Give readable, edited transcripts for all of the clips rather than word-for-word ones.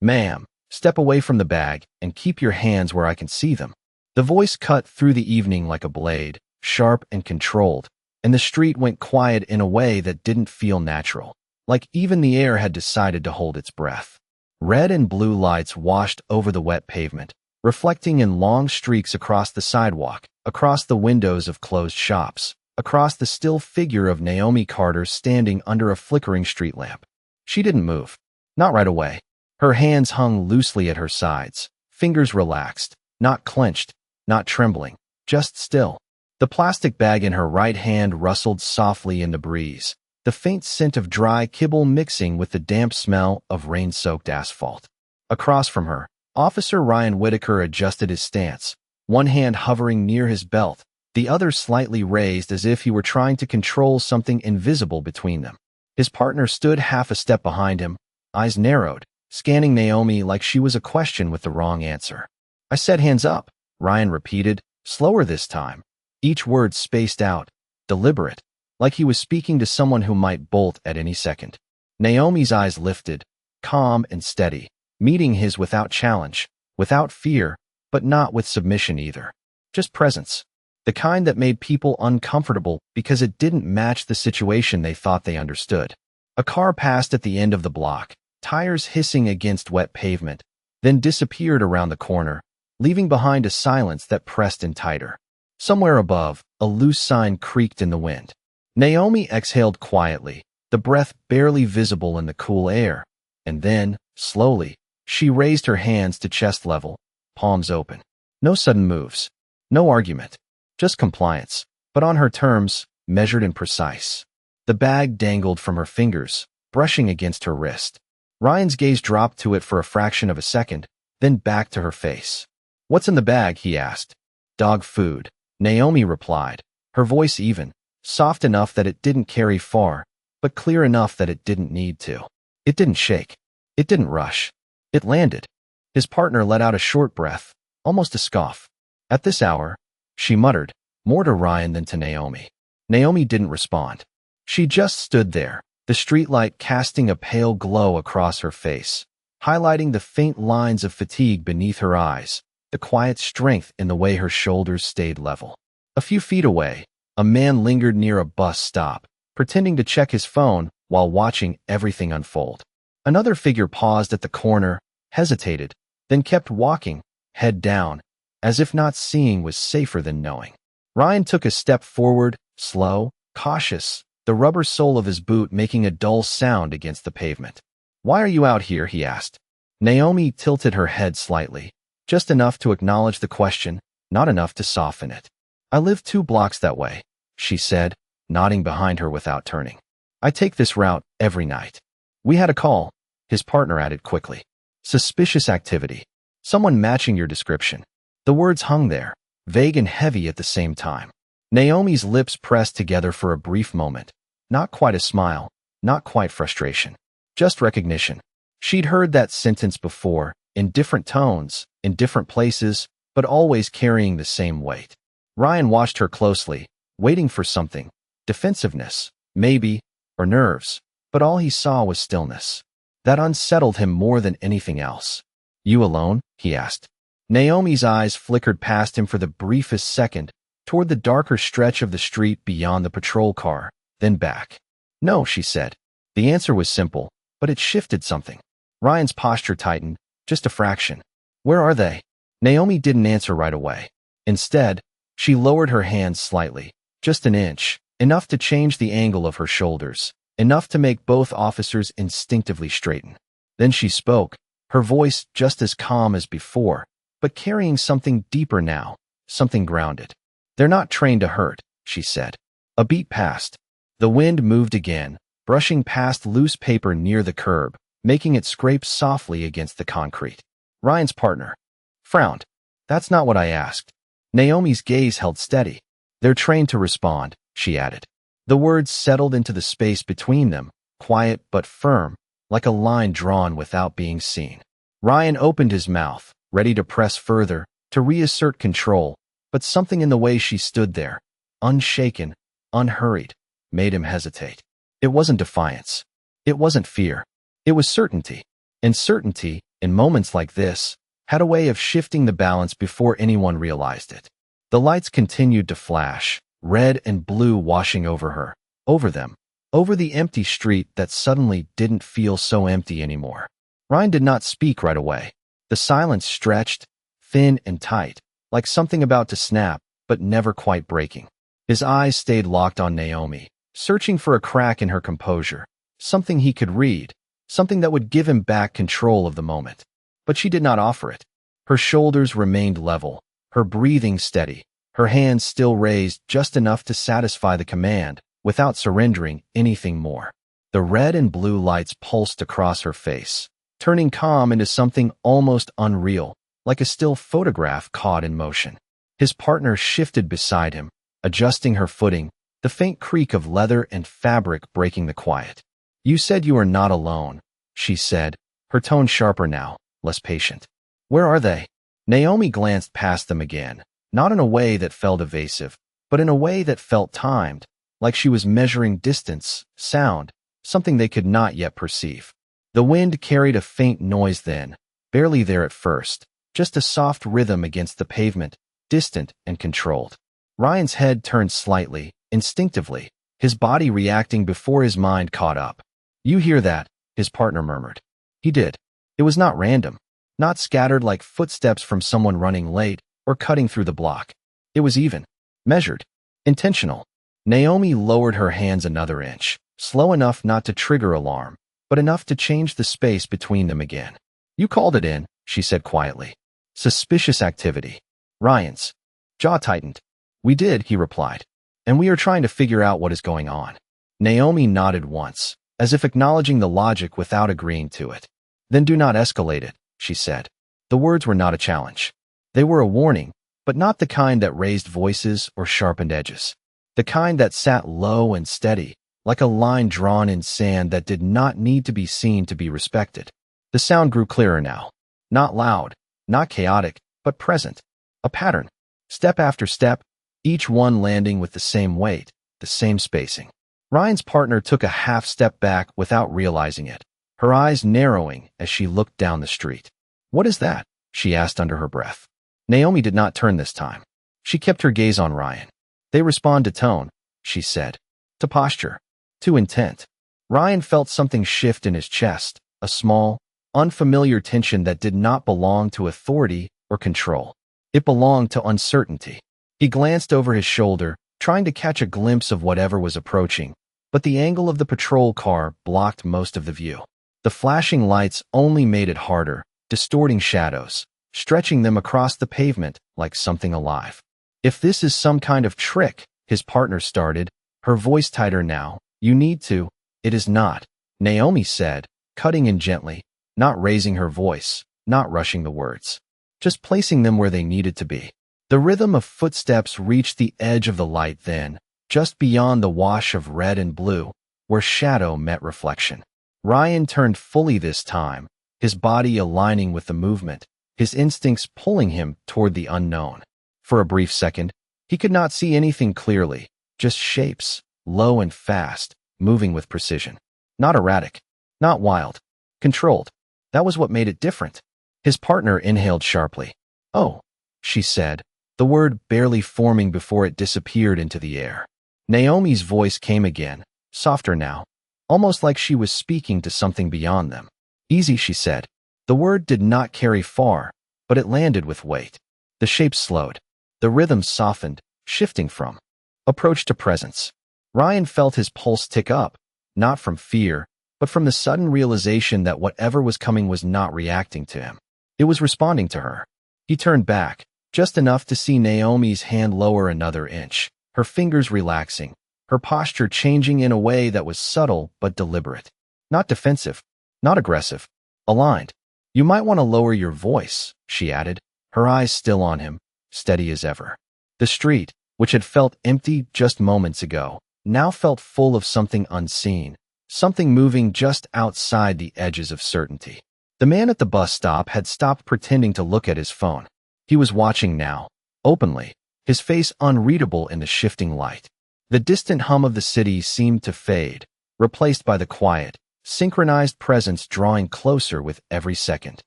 "Ma'am, step away from the bag and keep your hands where I can see them." The voice cut through the evening like a blade, sharp and controlled, and the street went quiet in a way that didn't feel natural, like even the air had decided to hold its breath. Red and blue lights washed over the wet pavement, reflecting in long streaks across the sidewalk, across the windows of closed shops, across the still figure of Naomi Carter standing under a flickering street lamp. She didn't move. Not right away. Her hands hung loosely at her sides, fingers relaxed, not clenched, not trembling, just still. The plastic bag in her right hand rustled softly in the breeze, the faint scent of dry kibble mixing with the damp smell of rain-soaked asphalt. Across from her, Officer Ryan Whitaker adjusted his stance, one hand hovering near his belt, the other slightly raised as if he were trying to control something invisible between them. His partner stood half a step behind him, eyes narrowed, scanning Naomi like she was a question with the wrong answer. "I said hands up," Ryan repeated, slower this time, each word spaced out, deliberate, like he was speaking to someone who might bolt at any second. Naomi's eyes lifted, calm and steady, meeting his without challenge, without fear, but not with submission either. Just presence. The kind that made people uncomfortable because it didn't match the situation they thought they understood. A car passed at the end of the block, tires hissing against wet pavement, then disappeared around the corner, leaving behind a silence that pressed in tighter. Somewhere above, a loose sign creaked in the wind. Naomi exhaled quietly, the breath barely visible in the cool air, and then, slowly, she raised her hands to chest level, palms open. No sudden moves. No argument. Just compliance, but on her terms, measured and precise. The bag dangled from her fingers, brushing against her wrist. Ryan's gaze dropped to it for a fraction of a second, then back to her face. "What's in the bag?" he asked. "Dog food," Naomi replied, her voice even, soft enough that it didn't carry far, but clear enough that it didn't need to. It didn't shake. It didn't rush. It landed. His partner let out a short breath, almost a scoff. "At this hour," she muttered, more to Ryan than to Naomi. Naomi didn't respond. She just stood there, the streetlight casting a pale glow across her face, highlighting the faint lines of fatigue beneath her eyes, the quiet strength in the way her shoulders stayed level. A few feet away, a man lingered near a bus stop, pretending to check his phone while watching everything unfold. Another figure paused at the corner, hesitated, then kept walking, head down, as if not seeing was safer than knowing. Ryan took a step forward, slow, cautious, the rubber sole of his boot making a dull sound against the pavement. "Why are you out here?" he asked. Naomi tilted her head slightly, just enough to acknowledge the question, not enough to soften it. "I live 2 blocks that way," she said, nodding behind her without turning. "I take this route every night." "We had a call," his partner added quickly. "Suspicious activity. Someone matching your description." The words hung there, vague and heavy at the same time. Naomi's lips pressed together for a brief moment. Not quite a smile, not quite frustration. Just recognition. She'd heard that sentence before, in different tones, in different places, but always carrying the same weight. Ryan watched her closely, waiting for something. Defensiveness, maybe, or nerves, but all he saw was stillness. That unsettled him more than anything else. "You alone?" he asked. Naomi's eyes flickered past him for the briefest second, toward the darker stretch of the street beyond the patrol car, then back. "No," she said. The answer was simple, but it shifted something. Ryan's posture tightened, just a fraction. "Where are they?" Naomi didn't answer right away. Instead, she lowered her hands slightly, just an inch, enough to change the angle of her shoulders, enough to make both officers instinctively straighten. Then she spoke, her voice just as calm as before, but carrying something deeper now, something grounded. "They're not trained to hurt," she said. A beat passed. The wind moved again, brushing past loose paper near the curb, making it scrape softly against the concrete. Ryan's partner frowned. "That's not what I asked." Naomi's gaze held steady. "They're trained to respond," she added. The words settled into the space between them, quiet but firm, like a line drawn without being seen. Ryan opened his mouth, ready to press further, to reassert control, but something in the way she stood there, unshaken, unhurried, made him hesitate. It wasn't defiance. It wasn't fear. It was certainty. And certainty, in moments like this, had a way of shifting the balance before anyone realized it. The lights continued to flash, red and blue washing over her, over them, over the empty street that suddenly didn't feel so empty anymore. Ryan did not speak right away. The silence stretched, thin and tight, like something about to snap, but never quite breaking. His eyes stayed locked on Naomi, searching for a crack in her composure, something he could read, something that would give him back control of the moment. But she did not offer it. Her shoulders remained level, her breathing steady, her hands still raised just enough to satisfy the command, without surrendering anything more. The red and blue lights pulsed across her face, turning calm into something almost unreal, like a still photograph caught in motion. His partner shifted beside him, adjusting her footing, the faint creak of leather and fabric breaking the quiet. "You said you are not alone," she said, her tone sharper now, less patient. "Where are they?" Naomi glanced past them again, not in a way that felt evasive, but in a way that felt timed, like she was measuring distance, sound, something they could not yet perceive. The wind carried a faint noise then, barely there at first, just a soft rhythm against the pavement, distant and controlled. Ryan's head turned slightly, instinctively, his body reacting before his mind caught up. "You hear that?" his partner murmured. He did. It was not random, not scattered like footsteps from someone running late or cutting through the block. It was even, measured, intentional. Naomi lowered her hands another inch, slow enough not to trigger alarm, but enough to change the space between them again. "You called it in," she said quietly. "Suspicious activity." Ryan's jaw tightened. "We did," he replied, "and we are trying to figure out what is going on." Naomi nodded once, as if acknowledging the logic without agreeing to it. "Then do not escalate it," she said. The words were not a challenge. They were a warning, but not the kind that raised voices or sharpened edges. The kind that sat low and steady, like a line drawn in sand that did not need to be seen to be respected. The sound grew clearer now. Not loud, not chaotic, but present. A pattern. Step after step, each one landing with the same weight, the same spacing. Ryan's partner took a half step back without realizing it, her eyes narrowing as she looked down the street. "What is that?" she asked under her breath. Naomi did not turn this time. She kept her gaze on Ryan. "They respond to tone," she said. "To posture. To intent." Ryan felt something shift in his chest, a small, unfamiliar tension that did not belong to authority or control. It belonged to uncertainty. He glanced over his shoulder, trying to catch a glimpse of whatever was approaching, but the angle of the patrol car blocked most of the view. The flashing lights only made it harder, distorting shadows, stretching them across the pavement like something alive. "If this is some kind of trick," his partner started, her voice tighter now, "you need to." "It is not," Naomi said, cutting in gently, not raising her voice, not rushing the words, just placing them where they needed to be. The rhythm of footsteps reached the edge of the light then, just beyond the wash of red and blue, where shadow met reflection. Ryan turned fully this time, his body aligning with the movement, his instincts pulling him toward the unknown. For a brief second, he could not see anything clearly, just shapes, low and fast, moving with precision. Not erratic, not wild, controlled. That was what made it different. His partner inhaled sharply. "Oh," she said, the word barely forming before it disappeared into the air. Naomi's voice came again, softer now, almost like she was speaking to something beyond them. "Easy," she said. The word did not carry far, but it landed with weight. The shape slowed. The rhythm softened, shifting from approach to presence. Ryan felt his pulse tick up, not from fear, but from the sudden realization that whatever was coming was not reacting to him. It was responding to her. He turned back, just enough to see Naomi's hand lower another inch, her fingers relaxing, her posture changing in a way that was subtle but deliberate. Not defensive, not aggressive, aligned. "You might want to lower your voice," she added, her eyes still on him, steady as ever. The street, which had felt empty just moments ago, now felt full of something unseen, something moving just outside the edges of certainty. The man at the bus stop had stopped pretending to look at his phone. He was watching now, openly, his face unreadable in the shifting light. The distant hum of the city seemed to fade, replaced by the quiet, synchronized presence drawing closer with every second.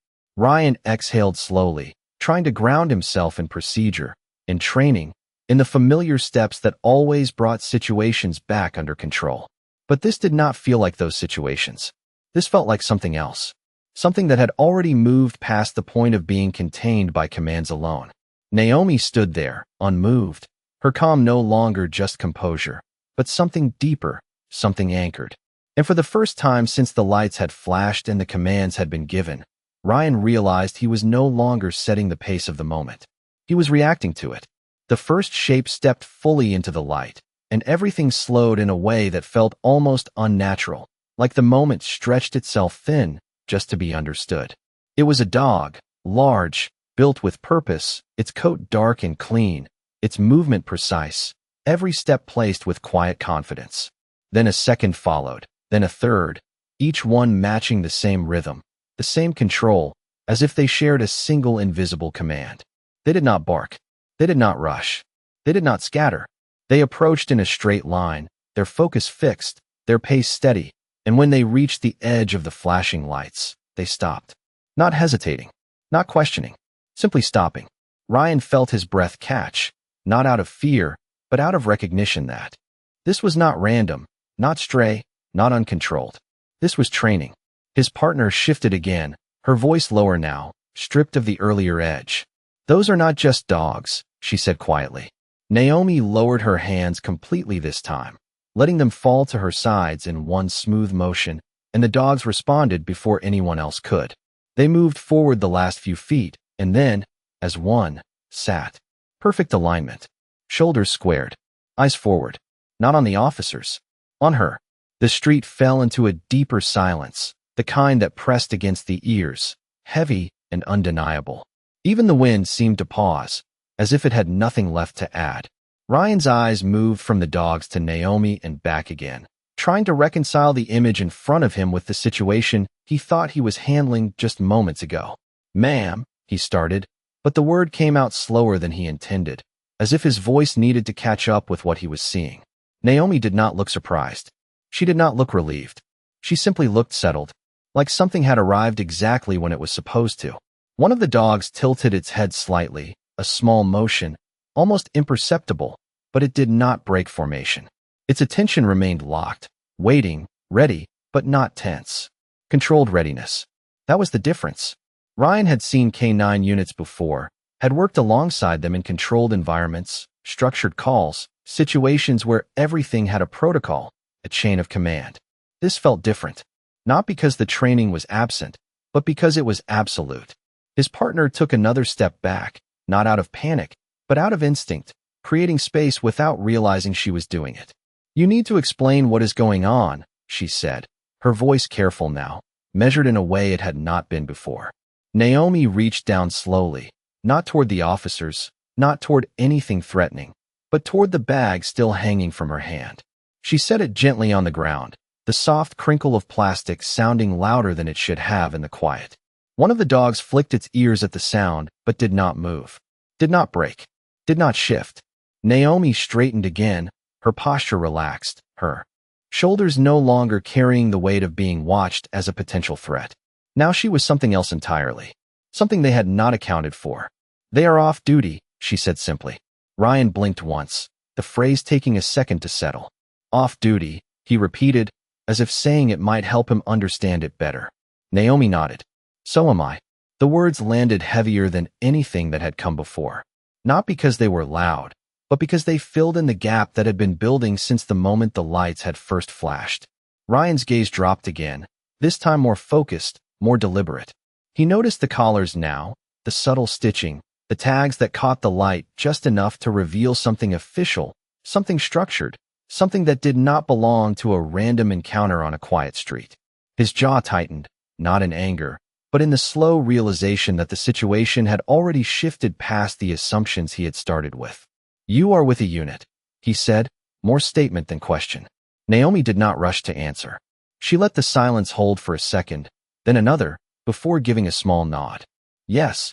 Ryan exhaled slowly, trying to ground himself in procedure, in training, in the familiar steps that always brought situations back under control. But this did not feel like those situations. This felt like something else. Something that had already moved past the point of being contained by commands alone. Naomi stood there, unmoved, her calm no longer just composure, but something deeper, something anchored. And for the first time since the lights had flashed and the commands had been given, Ryan realized he was no longer setting the pace of the moment. He was reacting to it. The first shape stepped fully into the light, and everything slowed in a way that felt almost unnatural, like the moment stretched itself thin just to be understood. It was a dog, large, built with purpose, its coat dark and clean, its movement precise, every step placed with quiet confidence. Then a second followed, then a third, each one matching the same rhythm, the same control, as if they shared a single invisible command. They did not bark. They did not rush. They did not scatter. They approached in a straight line, their focus fixed, their pace steady, and when they reached the edge of the flashing lights, they stopped. Not hesitating, not questioning, simply stopping. Ryan felt his breath catch, not out of fear, but out of recognition that this was not random, not stray, not uncontrolled. This was training. His partner shifted again, her voice lower now, stripped of the earlier edge. "Those are not just dogs," she said quietly. Naomi lowered her hands completely this time, letting them fall to her sides in one smooth motion, and the dogs responded before anyone else could. They moved forward the last few feet, and then, as one, sat. Perfect alignment. Shoulders squared. Eyes forward. Not on the officers. On her. The street fell into a deeper silence, the kind that pressed against the ears, heavy and undeniable. Even the wind seemed to pause, as if it had nothing left to add. Ryan's eyes moved from the dogs to Naomi and back again, trying to reconcile the image in front of him with the situation he thought he was handling just moments ago. "Ma'am," he started, but the word came out slower than he intended, as if his voice needed to catch up with what he was seeing. Naomi did not look surprised. She did not look relieved. She simply looked settled, like something had arrived exactly when it was supposed to. One of the dogs tilted its head slightly, a small motion, almost imperceptible, but it did not break formation. Its attention remained locked, waiting, ready, but not tense. Controlled readiness. That was the difference. Ryan had seen K9 units before, had worked alongside them in controlled environments, structured calls, situations where everything had a protocol, a chain of command. This felt different, not because the training was absent, but because it was absolute. His partner took another step back, not out of panic, but out of instinct, creating space without realizing she was doing it. "You need to explain what is going on," she said, her voice careful now, measured in a way it had not been before. Naomi reached down slowly, not toward the officers, not toward anything threatening, but toward the bag still hanging from her hand. She set it gently on the ground, the soft crinkle of plastic sounding louder than it should have in the quiet. One of the dogs flicked its ears at the sound, but did not move, did not break, did not shift. Naomi straightened again, her posture relaxed, her shoulders no longer carrying the weight of being watched as a potential threat. Now she was something else entirely, something they had not accounted for. "They are off duty," she said simply. Ryan blinked once, the phrase taking a second to settle. "Off duty," he repeated, as if saying it might help him understand it better. Naomi nodded. "So am I." The words landed heavier than anything that had come before. Not because they were loud, but because they filled in the gap that had been building since the moment the lights had first flashed. Ryan's gaze dropped again, this time more focused, more deliberate. He noticed the collars now, the subtle stitching, the tags that caught the light just enough to reveal something official, something structured, something that did not belong to a random encounter on a quiet street. His jaw tightened, not in anger, but in the slow realization that the situation had already shifted past the assumptions he had started with. "You are with a unit," he said, more statement than question. Naomi did not rush to answer. She let the silence hold for a second, then another, before giving a small nod. "Yes."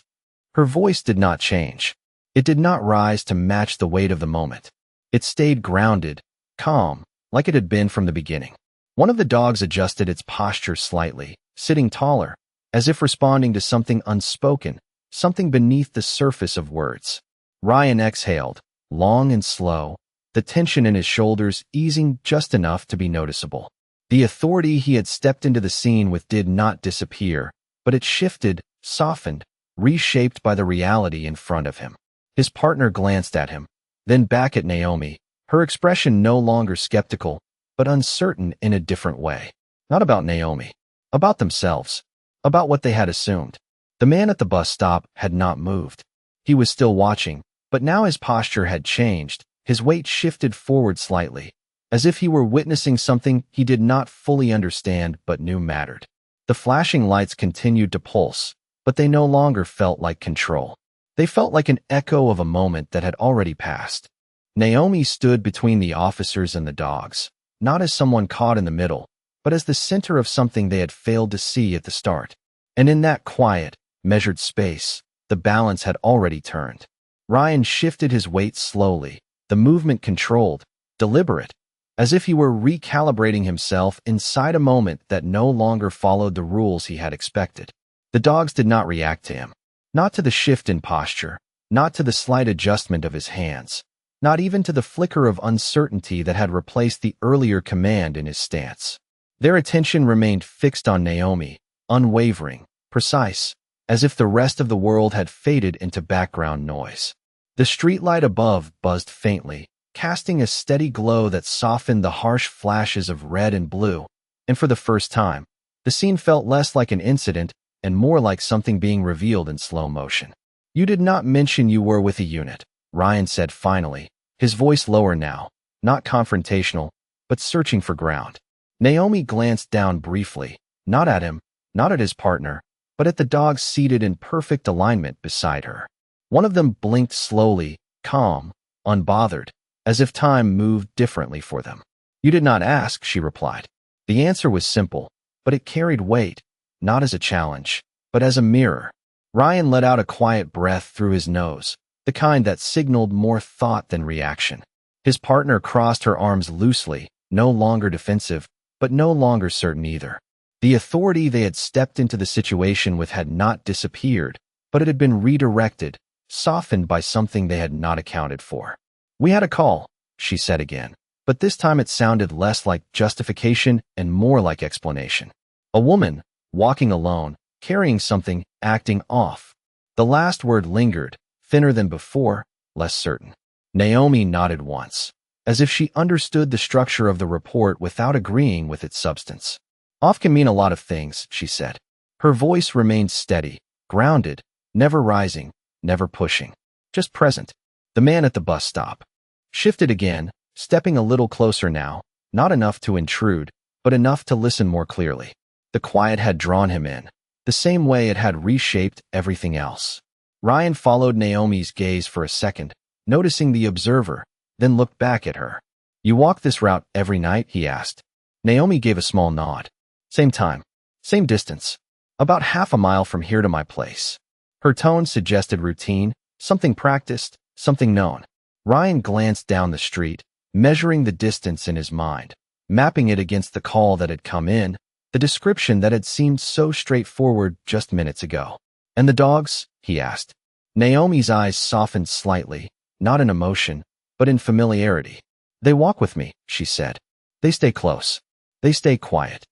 Her voice did not change. It did not rise to match the weight of the moment. It stayed grounded, calm, like it had been from the beginning. One of the dogs adjusted its posture slightly, sitting taller, as if responding to something unspoken, something beneath the surface of words. Ryan exhaled, long and slow, the tension in his shoulders easing just enough to be noticeable. The authority he had stepped into the scene with did not disappear, but it shifted, softened, reshaped by the reality in front of him. His partner glanced at him, then back at Naomi, her expression no longer skeptical, but uncertain in a different way. Not about Naomi. About themselves. About what they had assumed. The man at the bus stop had not moved. He was still watching, but now his posture had changed, his weight shifted forward slightly, as if he were witnessing something he did not fully understand but knew mattered. The flashing lights continued to pulse, but they no longer felt like control. They felt like an echo of a moment that had already passed. Naomi stood between the officers and the dogs, not as someone caught in the middle, but as the center of something they had failed to see at the start. And in that quiet, measured space, the balance had already turned. Ryan shifted his weight slowly, the movement controlled, deliberate, as if he were recalibrating himself inside a moment that no longer followed the rules he had expected. The dogs did not react to him. Not to the shift in posture, not to the slight adjustment of his hands, not even to the flicker of uncertainty that had replaced the earlier command in his stance. Their attention remained fixed on Naomi, unwavering, precise, as if the rest of the world had faded into background noise. The streetlight above buzzed faintly, casting a steady glow that softened the harsh flashes of red and blue, and for the first time, the scene felt less like an incident and more like something being revealed in slow motion. "You did not mention you were with a unit," Ryan said finally, his voice lower now, not confrontational, but searching for ground. Naomi glanced down briefly, not at him, not at his partner, but at the dogs seated in perfect alignment beside her. One of them blinked slowly, calm, unbothered, as if time moved differently for them. "You did not ask," she replied. The answer was simple, but it carried weight, not as a challenge, but as a mirror. Ryan let out a quiet breath through his nose, the kind that signaled more thought than reaction. His partner crossed her arms loosely, no longer defensive, but no longer certain either. The authority they had stepped into the situation with had not disappeared, but it had been redirected, softened by something they had not accounted for. "We had a call," she said again, but this time it sounded less like justification and more like explanation. A woman, walking alone, carrying something, acting off. The last word lingered, thinner than before, less certain. Naomi nodded once, as if she understood the structure of the report without agreeing with its substance. "Off can mean a lot of things," she said. Her voice remained steady, grounded, never rising, never pushing, just present. The man at the bus stop shifted again, stepping a little closer now, not enough to intrude, but enough to listen more clearly. The quiet had drawn him in, the same way it had reshaped everything else. Ryan followed Naomi's gaze for a second, noticing the observer, then looked back at her. "You walk this route every night?" he asked. Naomi gave a small nod. "Same time, same distance. About half a mile from here to my place." Her tone suggested routine, something practiced, something known. Ryan glanced down the street, measuring the distance in his mind, mapping it against the call that had come in, the description that had seemed so straightforward just minutes ago. "And the dogs?" he asked. Naomi's eyes softened slightly, not in emotion, but in familiarity. "They walk with me," she said. "They stay close. They stay quiet."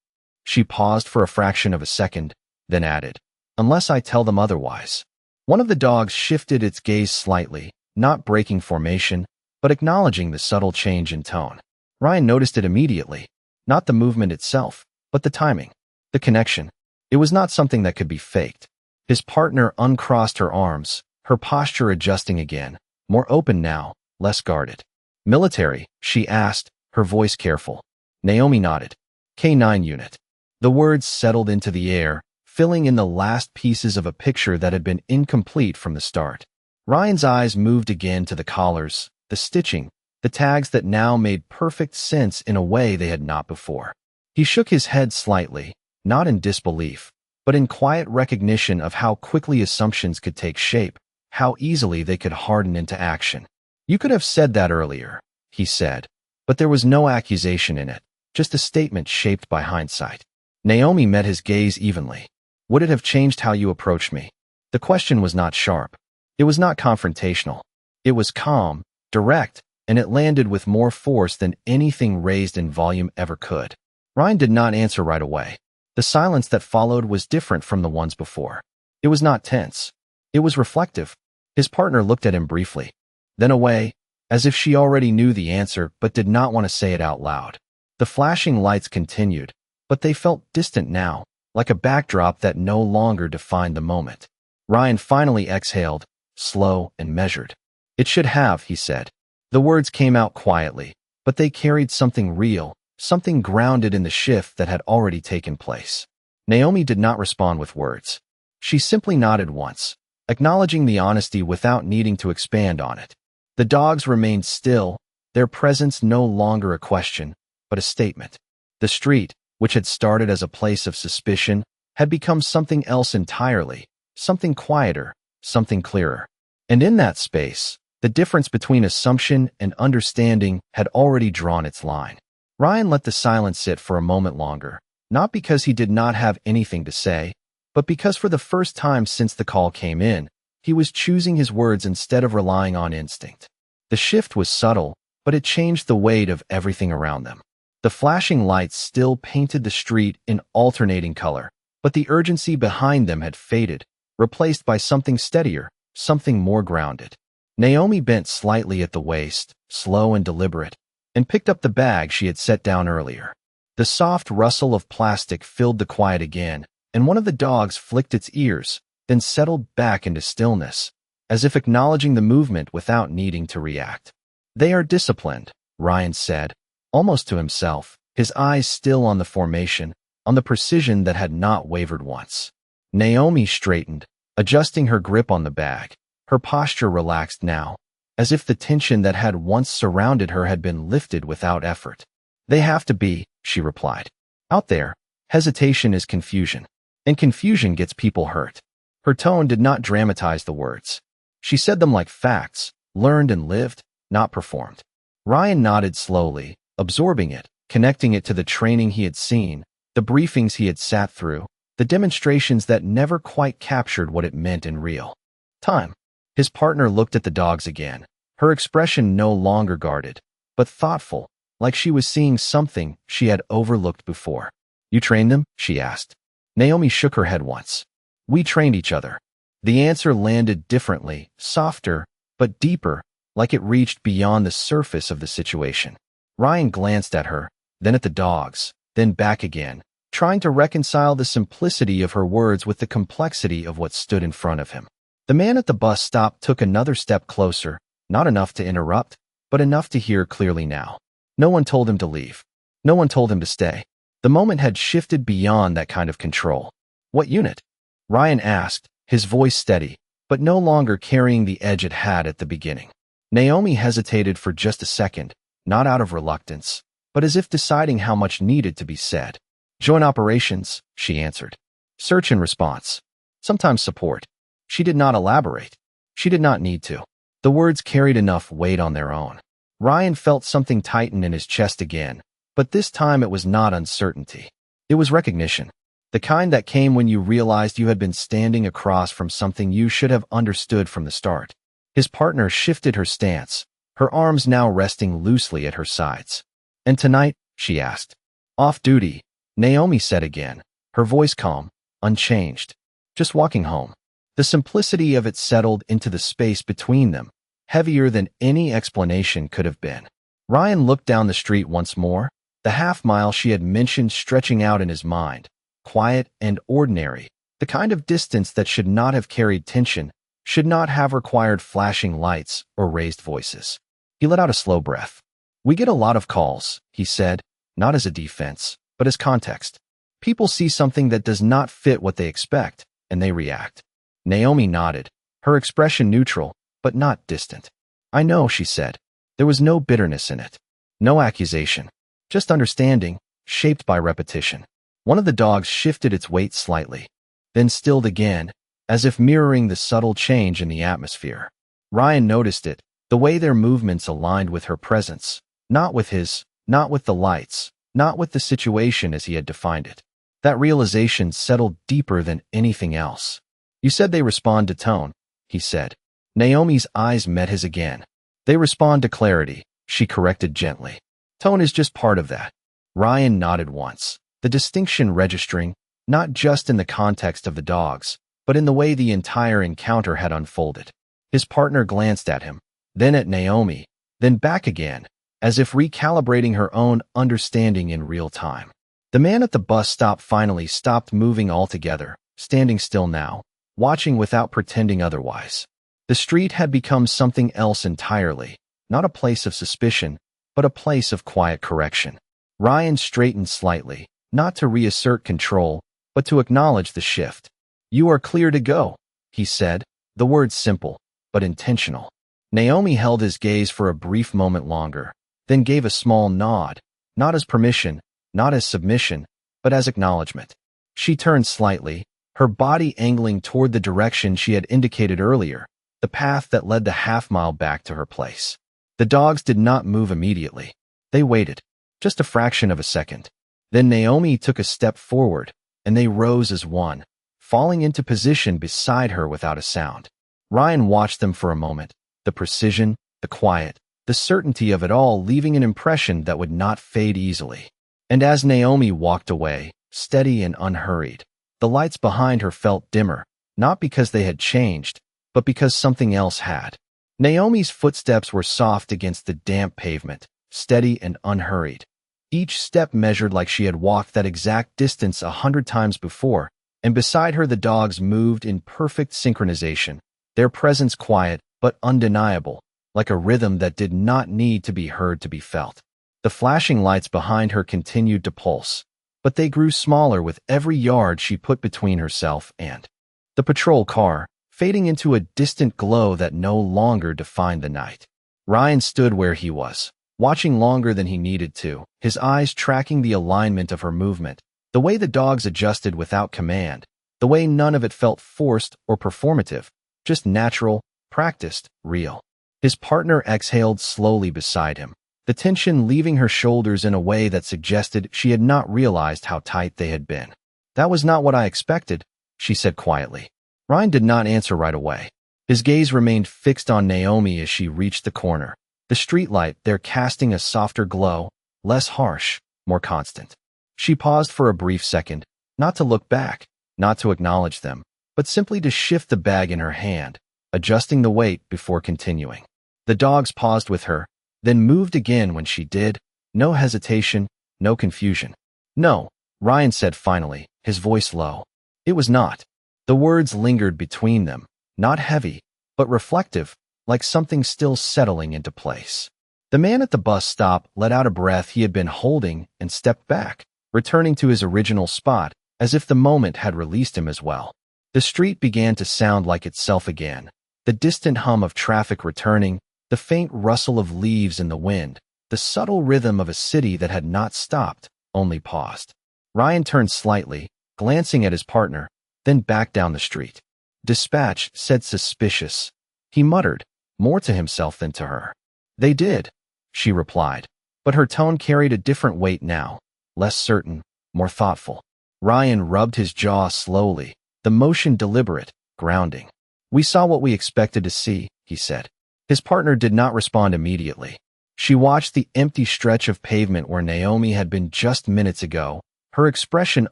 She paused for a fraction of a second, then added, "Unless I tell them otherwise." One of the dogs shifted its gaze slightly, not breaking formation, but acknowledging the subtle change in tone. Ryan noticed it immediately, not the movement itself, but the timing, the connection. It was not something that could be faked. His partner uncrossed her arms, her posture adjusting again, more open now, less guarded. "Military?" she asked, her voice careful. Naomi nodded. "K9 unit." The words settled into the air, filling in the last pieces of a picture that had been incomplete from the start. Ryan's eyes moved again to the collars, the stitching, the tags that now made perfect sense in a way they had not before. He shook his head slightly, not in disbelief, but in quiet recognition of how quickly assumptions could take shape, how easily they could harden into action. "You could have said that earlier," he said, but there was no accusation in it, just a statement shaped by hindsight. Naomi met his gaze evenly. Would it have changed how you approached me? The question was not sharp. It was not confrontational. It was calm, direct, and it landed with more force than anything raised in volume ever could. Ryan did not answer right away. The silence that followed was different from the ones before. It was not tense. It was reflective. His partner looked at him briefly, then away, as if she already knew the answer but did not want to say it out loud. The flashing lights continued, but they felt distant now, like a backdrop that no longer defined the moment. Ryan finally exhaled, slow and measured. It should have, he said. The words came out quietly, but they carried something real, something grounded in the shift that had already taken place. Naomi did not respond with words. She simply nodded once, acknowledging the honesty without needing to expand on it. The dogs remained still, their presence no longer a question, but a statement. The street, which had started as a place of suspicion, had become something else entirely, something quieter, something clearer. And in that space, the difference between assumption and understanding had already drawn its line. Ryan let the silence sit for a moment longer, not because he did not have anything to say, but because for the first time since the call came in, he was choosing his words instead of relying on instinct. The shift was subtle, but it changed the weight of everything around them. The flashing lights still painted the street in alternating color, but the urgency behind them had faded, replaced by something steadier, something more grounded. Naomi bent slightly at the waist, slow and deliberate, and picked up the bag she had set down earlier. The soft rustle of plastic filled the quiet again, and one of the dogs flicked its ears, then settled back into stillness, as if acknowledging the movement without needing to react. "They are disciplined," Ryan said, almost to himself, his eyes still on the formation, on the precision that had not wavered once. Naomi straightened, adjusting her grip on the bag. Her posture relaxed now, as if the tension that had once surrounded her had been lifted without effort. "They have to be," she replied. "Out there, hesitation is confusion, and confusion gets people hurt." Her tone did not dramatize the words. She said them like facts, learned and lived, not performed. Ryan nodded slowly, absorbing it, connecting it to the training he had seen, the briefings he had sat through, the demonstrations that never quite captured what it meant in real time. His partner looked at the dogs again, her expression no longer guarded, but thoughtful, like she was seeing something she had overlooked before. "You trained them?" she asked. Naomi shook her head once. "We trained each other." The answer landed differently, softer, but deeper, like it reached beyond the surface of the situation. Ryan glanced at her, then at the dogs, then back again, trying to reconcile the simplicity of her words with the complexity of what stood in front of him. The man at the bus stop took another step closer, not enough to interrupt, but enough to hear clearly now. No one told him to leave. No one told him to stay. The moment had shifted beyond that kind of control. "What unit?" Ryan asked, his voice steady, but no longer carrying the edge it had at the beginning. Naomi hesitated for just a second, not out of reluctance, but as if deciding how much needed to be said. "Joint operations," she answered. "Search and response. Sometimes support." She did not elaborate. She did not need to. The words carried enough weight on their own. Ryan felt something tighten in his chest again, but this time it was not uncertainty. It was recognition. The kind that came when you realized you had been standing across from something you should have understood from the start. His partner shifted her stance, her arms now resting loosely at her sides. "And tonight?" she asked. "Off duty," Naomi said again, her voice calm, unchanged. "Just walking home." The simplicity of it settled into the space between them, heavier than any explanation could have been. Ryan looked down the street once more, the half-mile she had mentioned stretching out in his mind, quiet and ordinary, the kind of distance that should not have carried tension, should not have required flashing lights or raised voices. He let out a slow breath. "We get a lot of calls," he said, not as a defense, but as context. People see something that does not fit what they expect, and they react. Naomi nodded, her expression neutral, but not distant. "I know," she said. There was no bitterness in it. No accusation. Just understanding, shaped by repetition. One of the dogs shifted its weight slightly, then stilled again, as if mirroring the subtle change in the atmosphere. Ryan noticed it, the way their movements aligned with her presence, not with his, not with the lights, not with the situation as he had defined it. That realization settled deeper than anything else. You said they respond to tone, he said. Naomi's eyes met his again. They respond to clarity, she corrected gently. Tone is just part of that. Ryan nodded once, the distinction registering, not just in the context of the dogs, but in the way the entire encounter had unfolded. His partner glanced at him, then at Naomi, then back again, as if recalibrating her own understanding in real time. The man at the bus stop finally stopped moving altogether, standing still now, watching without pretending otherwise. The street had become something else entirely, not a place of suspicion, but a place of quiet correction. Ryan straightened slightly, not to reassert control, but to acknowledge the shift. You are clear to go, he said, the words simple, but intentional. Naomi held his gaze for a brief moment longer, then gave a small nod, not as permission, not as submission, but as acknowledgement. She turned slightly, her body angling toward the direction she had indicated earlier, the path that led the half-mile back to her place. The dogs did not move immediately. They waited, just a fraction of a second. Then Naomi took a step forward, and they rose as one, falling into position beside her without a sound. Ryan watched them for a moment, the precision, the quiet, the certainty of it all leaving an impression that would not fade easily. And as Naomi walked away, steady and unhurried, the lights behind her felt dimmer, not because they had changed, but because something else had. Naomi's footsteps were soft against the damp pavement, steady and unhurried. Each step measured like she had walked that exact distance 100 times before, and beside her the dogs moved in perfect synchronization, their presence quiet but undeniable, like a rhythm that did not need to be heard to be felt. The flashing lights behind her continued to pulse, but they grew smaller with every yard she put between herself and the patrol car, fading into a distant glow that no longer defined the night. Ryan stood where he was, watching longer than he needed to, his eyes tracking the alignment of her movement, the way the dogs adjusted without command, the way none of it felt forced or performative, just natural, practiced, real. His partner exhaled slowly beside him, the tension leaving her shoulders in a way that suggested she had not realized how tight they had been. That was not what I expected, she said quietly. Ryan did not answer right away. His gaze remained fixed on Naomi as she reached the corner, the streetlight there casting a softer glow, less harsh, more constant. She paused for a brief second, not to look back, not to acknowledge them, but simply to shift the bag in her hand, adjusting the weight before continuing. The dogs paused with her, then moved again when she did, no hesitation, no confusion. No, Ryan said finally, his voice low. It was not. The words lingered between them, not heavy, but reflective, like something still settling into place. The man at the bus stop let out a breath he had been holding and stepped back, returning to his original spot, as if the moment had released him as well. The street began to sound like itself again, the distant hum of traffic returning, the faint rustle of leaves in the wind, the subtle rhythm of a city that had not stopped, only paused. Ryan turned slightly, glancing at his partner, then back down the street. Dispatch said suspicious. He muttered, more to himself than to her. They did, she replied, but her tone carried a different weight now, less certain, more thoughtful. Ryan rubbed his jaw slowly, the motion deliberate, grounding. We saw what we expected to see, he said. His partner did not respond immediately. She watched the empty stretch of pavement where Naomi had been just minutes ago, her expression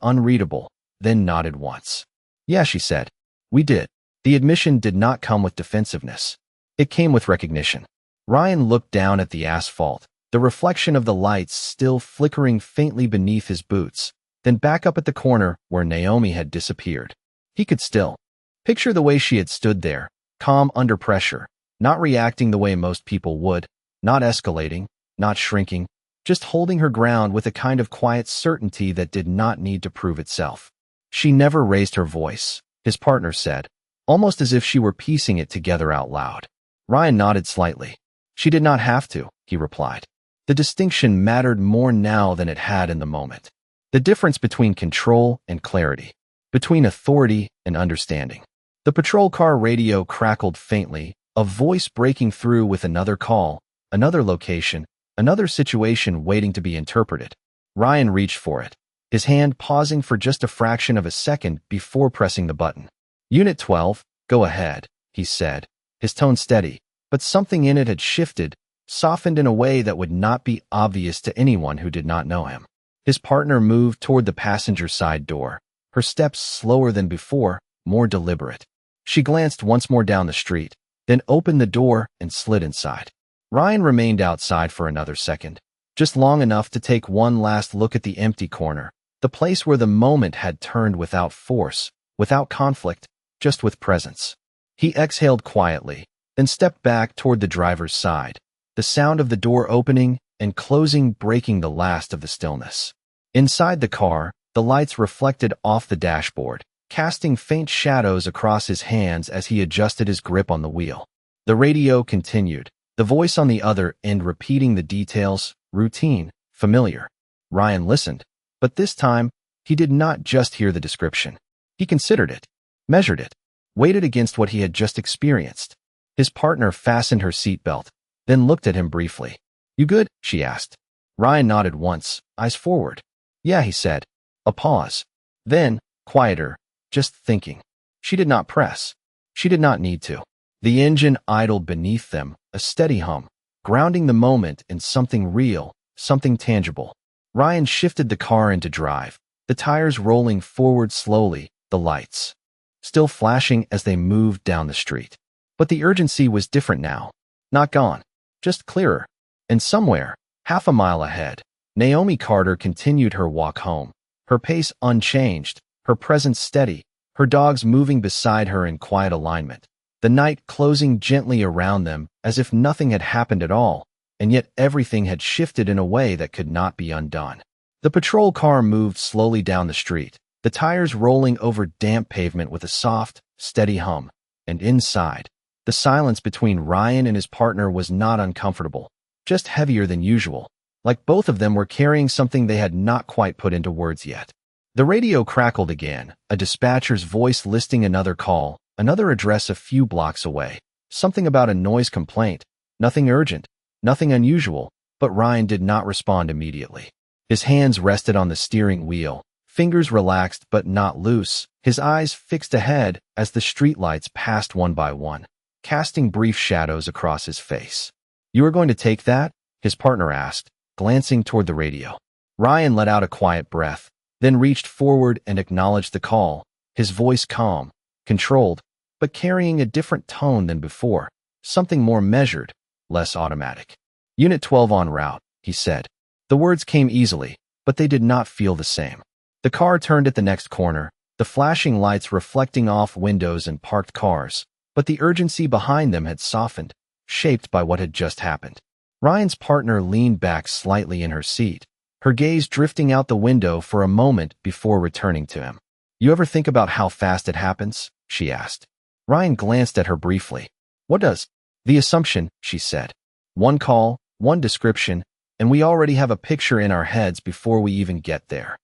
unreadable, then nodded once. Yeah, she said. We did. The admission did not come with defensiveness. It came with recognition. Ryan looked down at the asphalt, the reflection of the lights still flickering faintly beneath his boots, then back up at the corner where Naomi had disappeared. He could still picture the way she had stood there, calm under pressure, not reacting the way most people would, not escalating, not shrinking, just holding her ground with a kind of quiet certainty that did not need to prove itself. She never raised her voice, his partner said, almost as if she were piecing it together out loud. Ryan nodded slightly. She did not have to, he replied. The distinction mattered more now than it had in the moment. The difference between control and clarity, between authority and understanding. The patrol car radio crackled faintly, a voice breaking through with another call, another location, another situation waiting to be interpreted. Ryan reached for it, his hand pausing for just a fraction of a second before pressing the button. "Unit 12, go ahead," he said, his tone steady, but something in it had shifted, softened in a way that would not be obvious to anyone who did not know him. His partner moved toward the passenger side door, her steps slower than before, more deliberate. She glanced once more down the street, then opened the door and slid inside. Ryan remained outside for another second, just long enough to take one last look at the empty corner, the place where the moment had turned without force, without conflict, just with presence. He exhaled quietly, then stepped back toward the driver's side, the sound of the door opening and closing breaking the last of the stillness. Inside the car, the lights reflected off the dashboard, casting faint shadows across his hands as he adjusted his grip on the wheel. The radio continued, the voice on the other end repeating the details, routine, familiar. Ryan listened, but this time, he did not just hear the description. He considered it, measured it, weighed it against what he had just experienced. His partner fastened her seatbelt, then looked at him briefly. "You good?" she asked. Ryan nodded once, eyes forward. "Yeah," he said. A pause. Then, quieter, just thinking. She did not press. She did not need to. The engine idled beneath them, a steady hum, grounding the moment in something real, something tangible. Ryan shifted the car into drive, the tires rolling forward slowly, the lights still flashing as they moved down the street. But the urgency was different now. Not gone, just clearer. And somewhere, half a mile ahead, Naomi Carter continued her walk home, her pace unchanged, her presence steady, her dogs moving beside her in quiet alignment. The night closing gently around them as if nothing had happened at all, and yet everything had shifted in a way that could not be undone. The patrol car moved slowly down the street, the tires rolling over damp pavement with a soft, steady hum. And inside, the silence between Ryan and his partner was not uncomfortable, just heavier than usual, like both of them were carrying something they had not quite put into words yet. The radio crackled again, a dispatcher's voice listing another call, another address a few blocks away. Something about a noise complaint, nothing urgent, nothing unusual, but Ryan did not respond immediately. His hands rested on the steering wheel, fingers relaxed but not loose, his eyes fixed ahead as the streetlights passed one by one, casting brief shadows across his face. "You are going to take that?" his partner asked, glancing toward the radio. Ryan let out a quiet breath, then reached forward and acknowledged the call, his voice calm, controlled, but carrying a different tone than before, something more measured, less automatic. "Unit 12 en route," he said. The words came easily, but they did not feel the same. The car turned at the next corner, the flashing lights reflecting off windows and parked cars, but the urgency behind them had softened, shaped by what had just happened. Ryan's partner leaned back slightly in her seat, her gaze drifting out the window for a moment before returning to him. "You ever think about how fast it happens?" she asked. Ryan glanced at her briefly. "What does?" "The assumption," she said. "One call, one description, and we already have a picture in our heads before we even get there."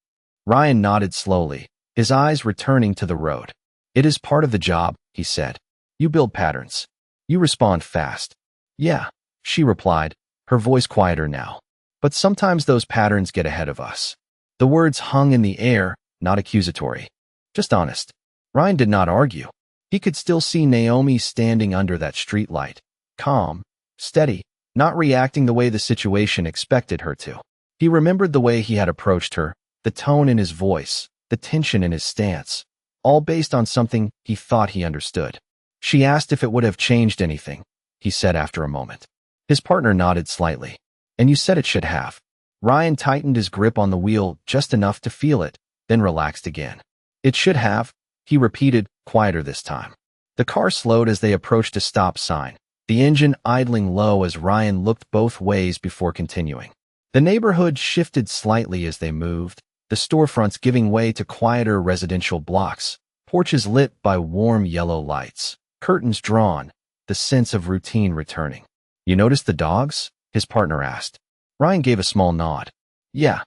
Ryan nodded slowly, his eyes returning to the road. "It is part of the job," he said. "You build patterns. You respond fast." "Yeah," she replied, her voice quieter now. "But sometimes those patterns get ahead of us." The words hung in the air, not accusatory, just honest. Ryan did not argue. He could still see Naomi standing under that streetlight, calm, steady, not reacting the way the situation expected her to. He remembered the way he had approached her, the tone in his voice, the tension in his stance, all based on something he thought he understood. She asked if it would have changed anything, he said after a moment. His partner nodded slightly. "And you said it should have." Ryan tightened his grip on the wheel just enough to feel it, then relaxed again. "It should have," he repeated, quieter this time. The car slowed as they approached a stop sign, the engine idling low as Ryan looked both ways before continuing. The neighborhood shifted slightly as they moved, the storefronts giving way to quieter residential blocks, porches lit by warm yellow lights, curtains drawn, the sense of routine returning. "You noticed the dogs?" his partner asked. Ryan gave a small nod. "Yeah.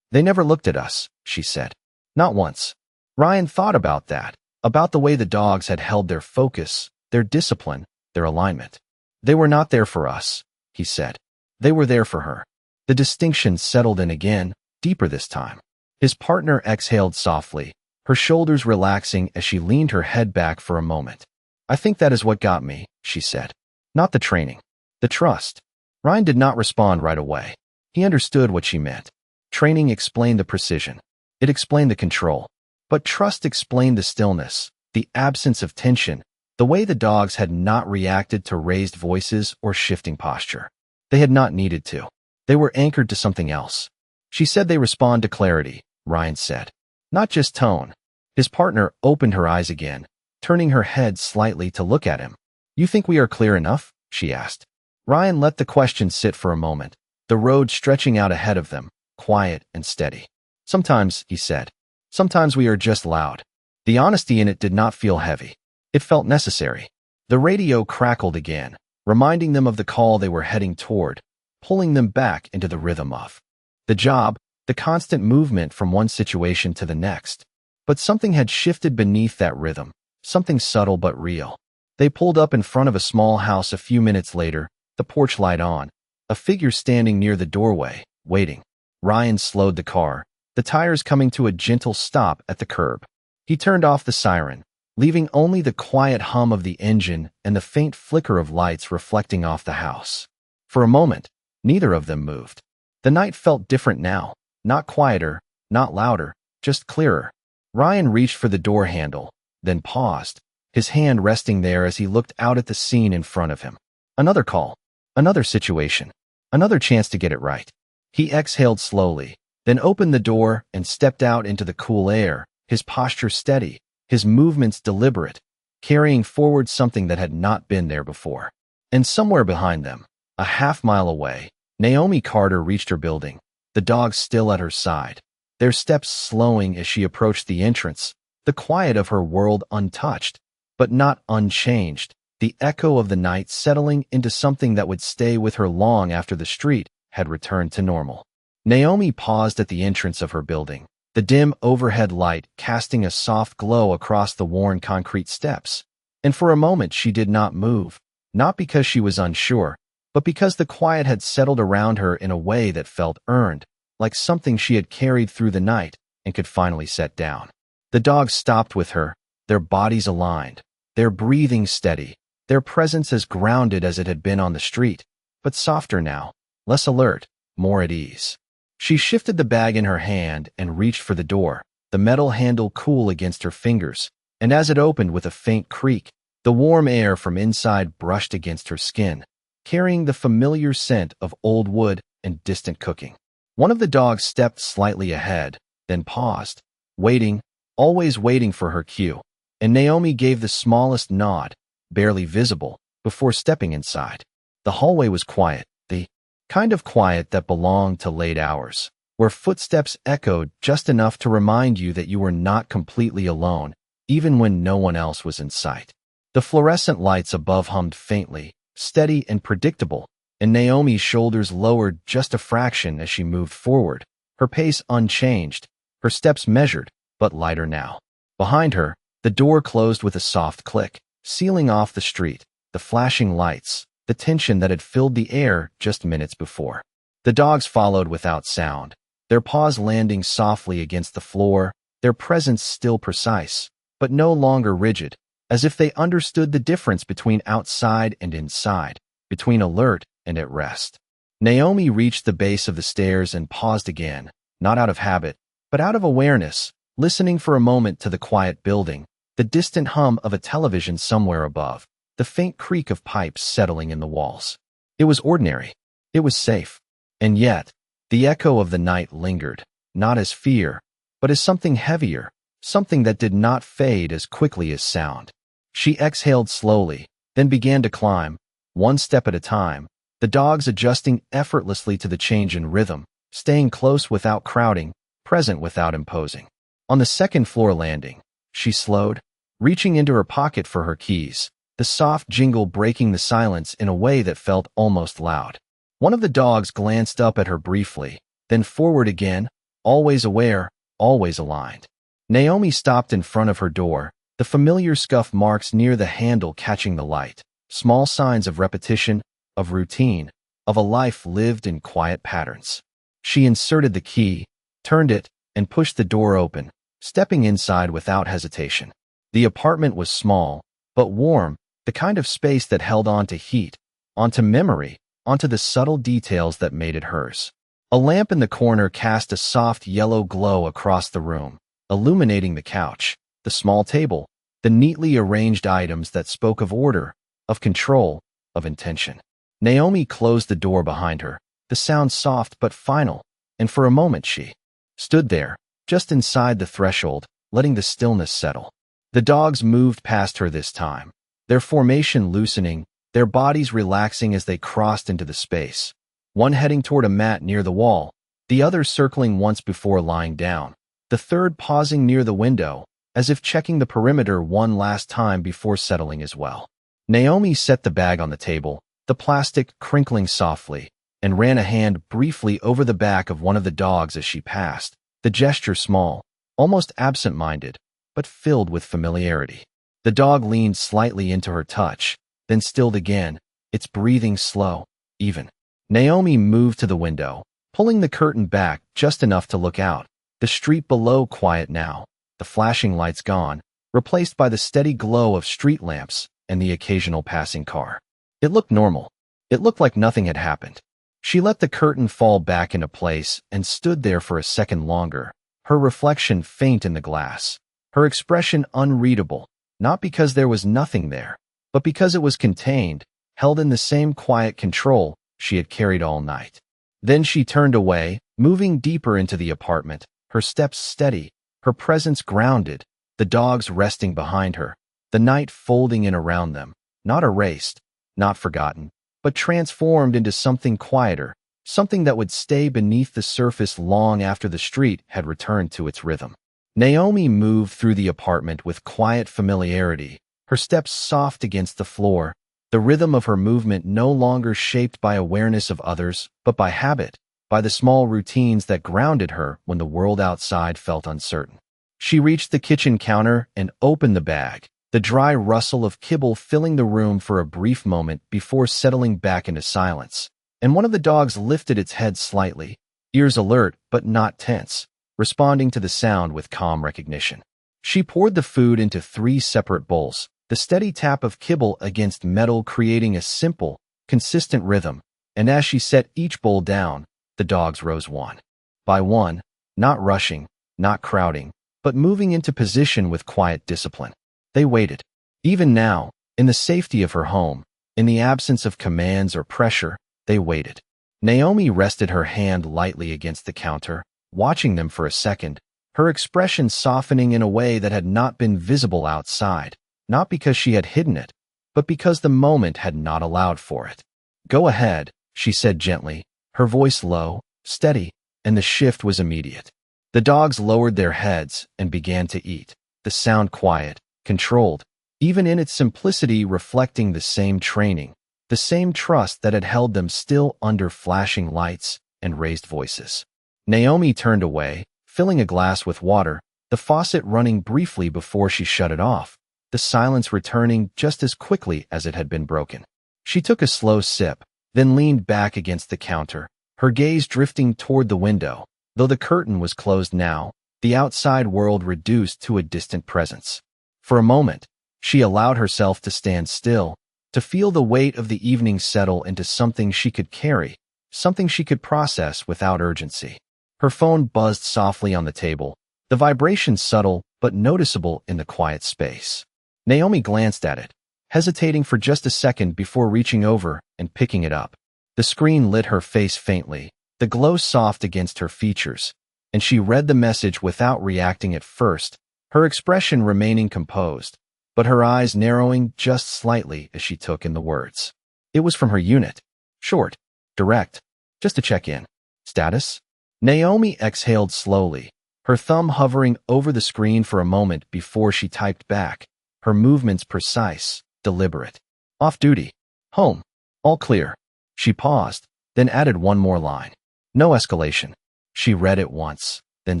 They never looked at us," she said. "Not once." Ryan thought about that, about the way the dogs had held their focus, their discipline, their alignment. "They were not there for us," he said. "They were there for her." The distinction settled in again, deeper this time. His partner exhaled softly, her shoulders relaxing as she leaned her head back for a moment. "I think that is what got me," she said. "Not the training. The trust." Ryan did not respond right away. He understood what she meant. Training explained the precision. It explained the control. But trust explained the stillness, the absence of tension, the way the dogs had not reacted to raised voices or shifting posture. They had not needed to. They were anchored to something else. "She said they respond to clarity," Ryan said. "Not just tone." His partner opened her eyes again, turning her head slightly to look at him. "You think we are clear enough?" she asked. Ryan let the question sit for a moment, the road stretching out ahead of them, quiet and steady. "Sometimes," he said. "Sometimes we are just loud." The honesty in it did not feel heavy. It felt necessary. The radio crackled again, reminding them of the call they were heading toward, pulling them back into the rhythm of the job, the constant movement from one situation to the next. But something had shifted beneath that rhythm, something subtle but real. They pulled up in front of a small house a few minutes later, the porch light on, a figure standing near the doorway, waiting. Ryan slowed the car, the tires coming to a gentle stop at the curb. He turned off the siren, leaving only the quiet hum of the engine and the faint flicker of lights reflecting off the house. For a moment, neither of them moved. The night felt different now, not quieter, not louder, just clearer. Ryan reached for the door handle, then paused, his hand resting there as he looked out at the scene in front of him. Another call, another situation, another chance to get it right. He exhaled slowly, then opened the door and stepped out into the cool air, his posture steady, his movements deliberate, carrying forward something that had not been there before. And somewhere behind them, a half-mile away, Naomi Carter reached her building, the dog still at her side, their steps slowing as she approached the entrance, the quiet of her world untouched, but not unchanged, the echo of the night settling into something that would stay with her long after the street had returned to normal. Naomi paused at the entrance of her building, the dim overhead light casting a soft glow across the worn concrete steps. And for a moment she did not move, not because she was unsure, but because the quiet had settled around her in a way that felt earned, like something she had carried through the night and could finally set down. The dogs stopped with her, their bodies aligned, their breathing steady, their presence as grounded as it had been on the street, but softer now, less alert, more at ease. She shifted the bag in her hand and reached for the door, the metal handle cool against her fingers, and as it opened with a faint creak, the warm air from inside brushed against her skin, carrying the familiar scent of old wood and distant cooking. One of the dogs stepped slightly ahead, then paused, waiting, always waiting for her cue, and Naomi gave the smallest nod, barely visible, before stepping inside. The hallway was quiet, the kind of quiet that belonged to late hours, where footsteps echoed just enough to remind you that you were not completely alone, even when no one else was in sight. The fluorescent lights above hummed faintly, steady and predictable, and Naomi's shoulders lowered just a fraction as she moved forward, her pace unchanged, her steps measured, but lighter now. Behind her, the door closed with a soft click, sealing off the street, the flashing lights, the tension that had filled the air just minutes before. The dogs followed without sound, their paws landing softly against the floor, their presence still precise, but no longer rigid, as if they understood the difference between outside and inside, between alert and at rest. Naomi reached the base of the stairs and paused again, not out of habit, but out of awareness, listening for a moment to the quiet building, the distant hum of a television somewhere above, the faint creak of pipes settling in the walls. It was ordinary. It was safe. And yet, the echo of the night lingered, not as fear, but as something heavier, something that did not fade as quickly as sound. She exhaled slowly, then began to climb, one step at a time, the dogs adjusting effortlessly to the change in rhythm, staying close without crowding, present without imposing. On the second-floor landing, she slowed, reaching into her pocket for her keys, the soft jingle breaking the silence in a way that felt almost loud. One of the dogs glanced up at her briefly, then forward again, always aware, always aligned. Naomi stopped in front of her door, the familiar scuff marks near the handle catching the light, small signs of repetition, of routine, of a life lived in quiet patterns. She inserted the key, turned it, and pushed the door open, stepping inside without hesitation. The apartment was small, but warm, the kind of space that held on to heat, onto memory, onto the subtle details that made it hers. A lamp in the corner cast a soft yellow glow across the room, illuminating the couch, the small table, the neatly arranged items that spoke of order, of control, of intention. Naomi closed the door behind her, the sound soft but final, and for a moment she stood there, just inside the threshold, letting the stillness settle. The dogs moved past her this time, their formation loosening, their bodies relaxing as they crossed into the space, one heading toward a mat near the wall, the other circling once before lying down, the third pausing near the window, as if checking the perimeter one last time before settling as well. Naomi set the bag on the table, the plastic crinkling softly, and ran a hand briefly over the back of one of the dogs as she passed, the gesture small, almost absent-minded, but filled with familiarity. The dog leaned slightly into her touch, then stilled again, its breathing slow, even. Naomi moved to the window, pulling the curtain back just enough to look out, the street below quiet now, the flashing lights gone, replaced by the steady glow of street lamps and the occasional passing car. It looked normal. It looked like nothing had happened. She let the curtain fall back into place and stood there for a second longer, her reflection faint in the glass, her expression unreadable, not because there was nothing there, but because it was contained, held in the same quiet control she had carried all night. Then she turned away, moving deeper into the apartment, her steps steady, her presence grounded, the dogs resting behind her, the night folding in around them, not erased, not forgotten, but transformed into something quieter, something that would stay beneath the surface long after the street had returned to its rhythm. Naomi moved through the apartment with quiet familiarity, her steps soft against the floor, the rhythm of her movement no longer shaped by awareness of others, but by habit, by the small routines that grounded her when the world outside felt uncertain. She reached the kitchen counter and opened the bag, the dry rustle of kibble filling the room for a brief moment before settling back into silence, and one of the dogs lifted its head slightly, ears alert but not tense, responding to the sound with calm recognition. She poured the food into 3 separate bowls, the steady tap of kibble against metal creating a simple, consistent rhythm, and as she set each bowl down, the dogs rose one by one, not rushing, not crowding, but moving into position with quiet discipline. They waited. Even now, in the safety of her home, in the absence of commands or pressure, they waited. Naomi rested her hand lightly against the counter, watching them for a second, her expression softening in a way that had not been visible outside, not because she had hidden it, but because the moment had not allowed for it. "Go ahead," she said gently, her voice low, steady, and the shift was immediate. The dogs lowered their heads and began to eat, the sound quiet, controlled, even in its simplicity reflecting the same training, the same trust that had held them still under flashing lights and raised voices. Naomi turned away, filling a glass with water, the faucet running briefly before she shut it off, the silence returning just as quickly as it had been broken. She took a slow sip, then leaned back against the counter, her gaze drifting toward the window. Though the curtain was closed now, the outside world reduced to a distant presence. For a moment, she allowed herself to stand still, to feel the weight of the evening settle into something she could carry, something she could process without urgency. Her phone buzzed softly on the table, the vibration subtle but noticeable in the quiet space. Naomi glanced at it, hesitating for just a second before reaching over and picking it up. The screen lit her face faintly, the glow soft against her features, and she read the message without reacting at first, her expression remaining composed, but her eyes narrowing just slightly as she took in the words. It was from her unit. Short, direct, just to check in. Status? Naomi exhaled slowly, her thumb hovering over the screen for a moment before she typed back, her movements precise, deliberate. Off duty. Home. All clear. She paused, then added one more line. No escalation. She read it once, then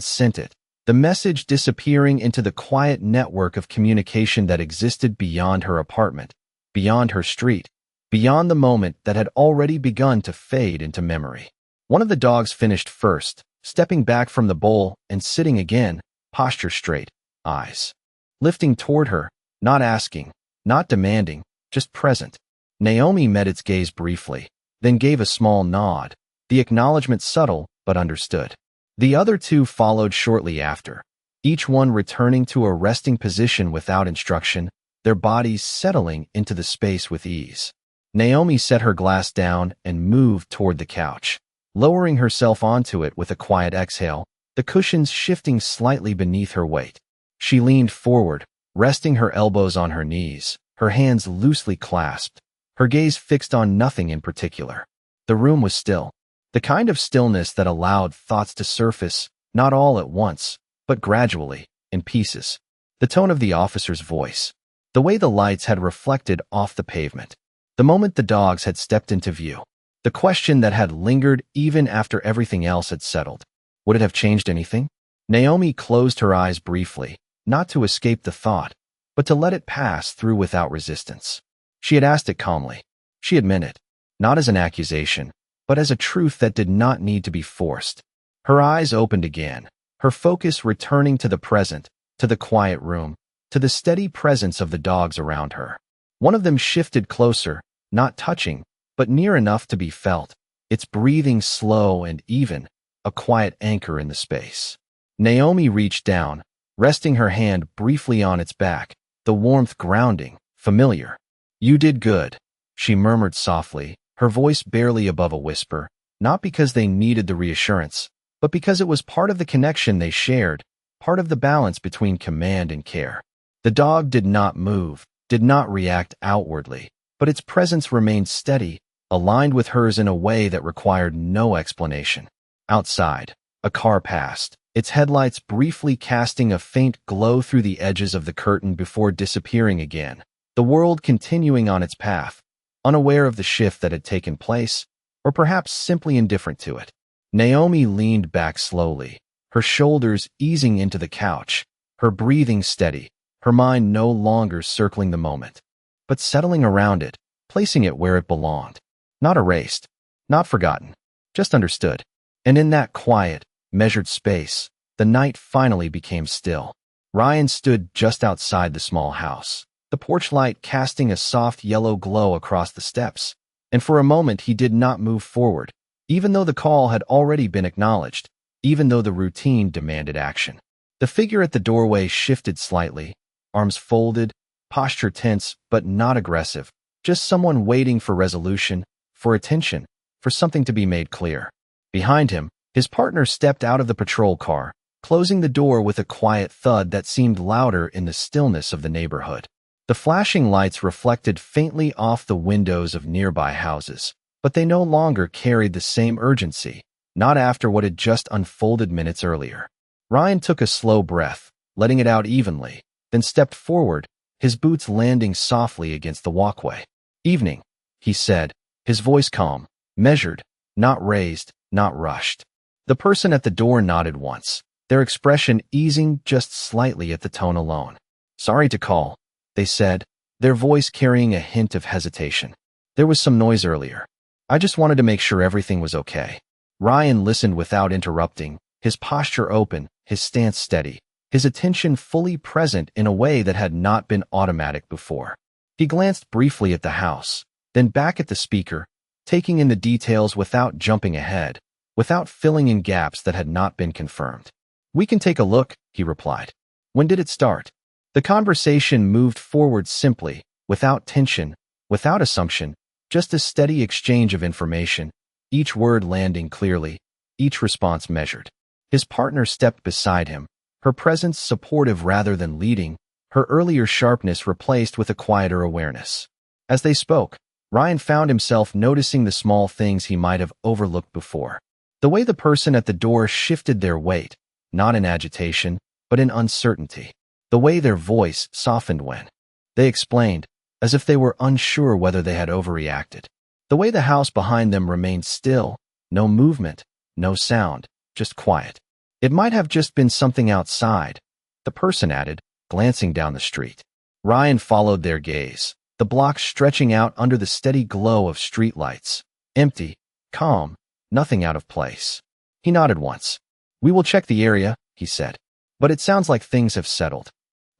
sent it, the message disappearing into the quiet network of communication that existed beyond her apartment, beyond her street, beyond the moment that had already begun to fade into memory. One of the dogs finished first, stepping back from the bowl and sitting again, posture straight, eyes lifting toward her, not asking, not demanding, just present. Naomi met its gaze briefly, then gave a small nod, the acknowledgement subtle but understood. The other two followed shortly after, each one returning to a resting position without instruction, their bodies settling into the space with ease. Naomi set her glass down and moved toward the couch, lowering herself onto it with a quiet exhale, the cushions shifting slightly beneath her weight. She leaned forward, resting her elbows on her knees, her hands loosely clasped, her gaze fixed on nothing in particular. The room was still, the kind of stillness that allowed thoughts to surface, not all at once, but gradually, in pieces. The tone of the officer's voice, the way the lights had reflected off the pavement, the moment the dogs had stepped into view, the question that had lingered even after everything else had settled. Would it have changed anything? Naomi closed her eyes briefly, not to escape the thought, but to let it pass through without resistance. She had asked it calmly. She had meant it, not as an accusation, but as a truth that did not need to be forced. Her eyes opened again, her focus returning to the present, to the quiet room, to the steady presence of the dogs around her. One of them shifted closer, not touching, but near enough to be felt, its breathing slow and even, a quiet anchor in the space. Naomi reached down, resting her hand briefly on its back, the warmth grounding, familiar. "You did good," she murmured softly, her voice barely above a whisper, not because they needed the reassurance, but because it was part of the connection they shared, part of the balance between command and care. The dog did not move, did not react outwardly, but its presence remained steady, aligned with hers in a way that required no explanation. Outside, a car passed, its headlights briefly casting a faint glow through the edges of the curtain before disappearing again, the world continuing on its path, unaware of the shift that had taken place, or perhaps simply indifferent to it. Naomi leaned back slowly, her shoulders easing into the couch, her breathing steady, her mind no longer circling the moment, but settling around it, placing it where it belonged. Not erased, not forgotten, just understood. And in that quiet, measured space, the night finally became still. Ryan stood just outside the small house, the porch light casting a soft yellow glow across the steps, and for a moment he did not move forward, even though the call had already been acknowledged, even though the routine demanded action. The figure at the doorway shifted slightly, arms folded, posture tense but not aggressive, just someone waiting for resolution, for attention, for something to be made clear. Behind him, his partner stepped out of the patrol car, closing the door with a quiet thud that seemed louder in the stillness of the neighborhood. The flashing lights reflected faintly off the windows of nearby houses, but they no longer carried the same urgency, not after what had just unfolded minutes earlier. Ryan took a slow breath, letting it out evenly, then stepped forward, his boots landing softly against the walkway. "Evening," he said, his voice calm, measured, not raised, not rushed. The person at the door nodded once, their expression easing just slightly at the tone alone. "Sorry to call," they said, their voice carrying a hint of hesitation. "There was some noise earlier. I just wanted to make sure everything was okay." Ryan listened without interrupting, his posture open, his stance steady, his attention fully present in a way that had not been automatic before. He glanced briefly at the house, then back at the speaker, taking in the details without jumping ahead, without filling in gaps that had not been confirmed. "We can take a look," he replied. "When did it start?" The conversation moved forward simply, without tension, without assumption, just a steady exchange of information, each word landing clearly, each response measured. His partner stepped beside him, her presence supportive rather than leading, her earlier sharpness replaced with a quieter awareness. As they spoke, Ryan found himself noticing the small things he might have overlooked before. The way the person at the door shifted their weight, not in agitation, but in uncertainty. The way their voice softened when they explained, as if they were unsure whether they had overreacted. The way the house behind them remained still, no movement, no sound, just quiet. It might have just been something outside, the person added, glancing down the street. Ryan followed their gaze, the block stretching out under the steady glow of streetlights, empty, calm, nothing out of place. He nodded once, "We will check the area," he said. "But it sounds like things have settled."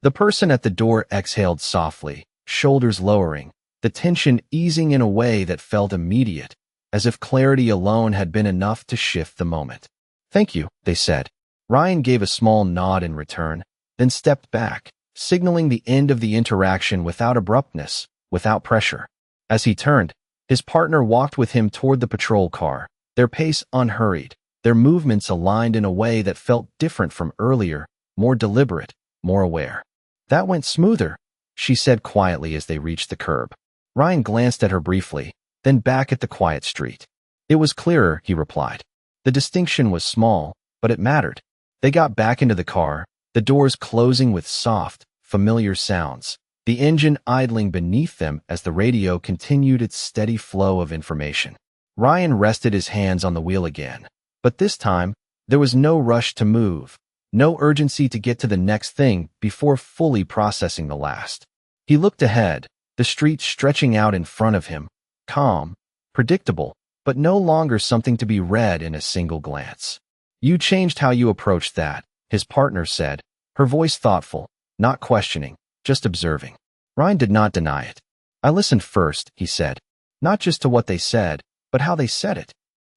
The person at the door exhaled softly, shoulders lowering, the tension easing in a way that felt immediate, as if clarity alone had been enough to shift the moment. "Thank you," they said. Ryan gave a small nod in return, then stepped back, signaling the end of the interaction without abruptness, without pressure. As he turned, his partner walked with him toward the patrol car, their pace unhurried, their movements aligned in a way that felt different from earlier, more deliberate, more aware. "That went smoother," she said quietly as they reached the curb. Ryan glanced at her briefly, then back at the quiet street. "It was clearer," he replied. The distinction was small, but it mattered. They got back into the car, the doors closing with soft, familiar sounds, the engine idling beneath them as the radio continued its steady flow of information. Ryan rested his hands on the wheel again, but this time, there was no rush to move, no urgency to get to the next thing before fully processing the last. He looked ahead, the street stretching out in front of him, calm, predictable, but no longer something to be read in a single glance. "You changed how you approached that," his partner said, her voice thoughtful, not questioning, just observing. Ryan did not deny it. "I listened first," he said, "not just to what they said, but how they said it."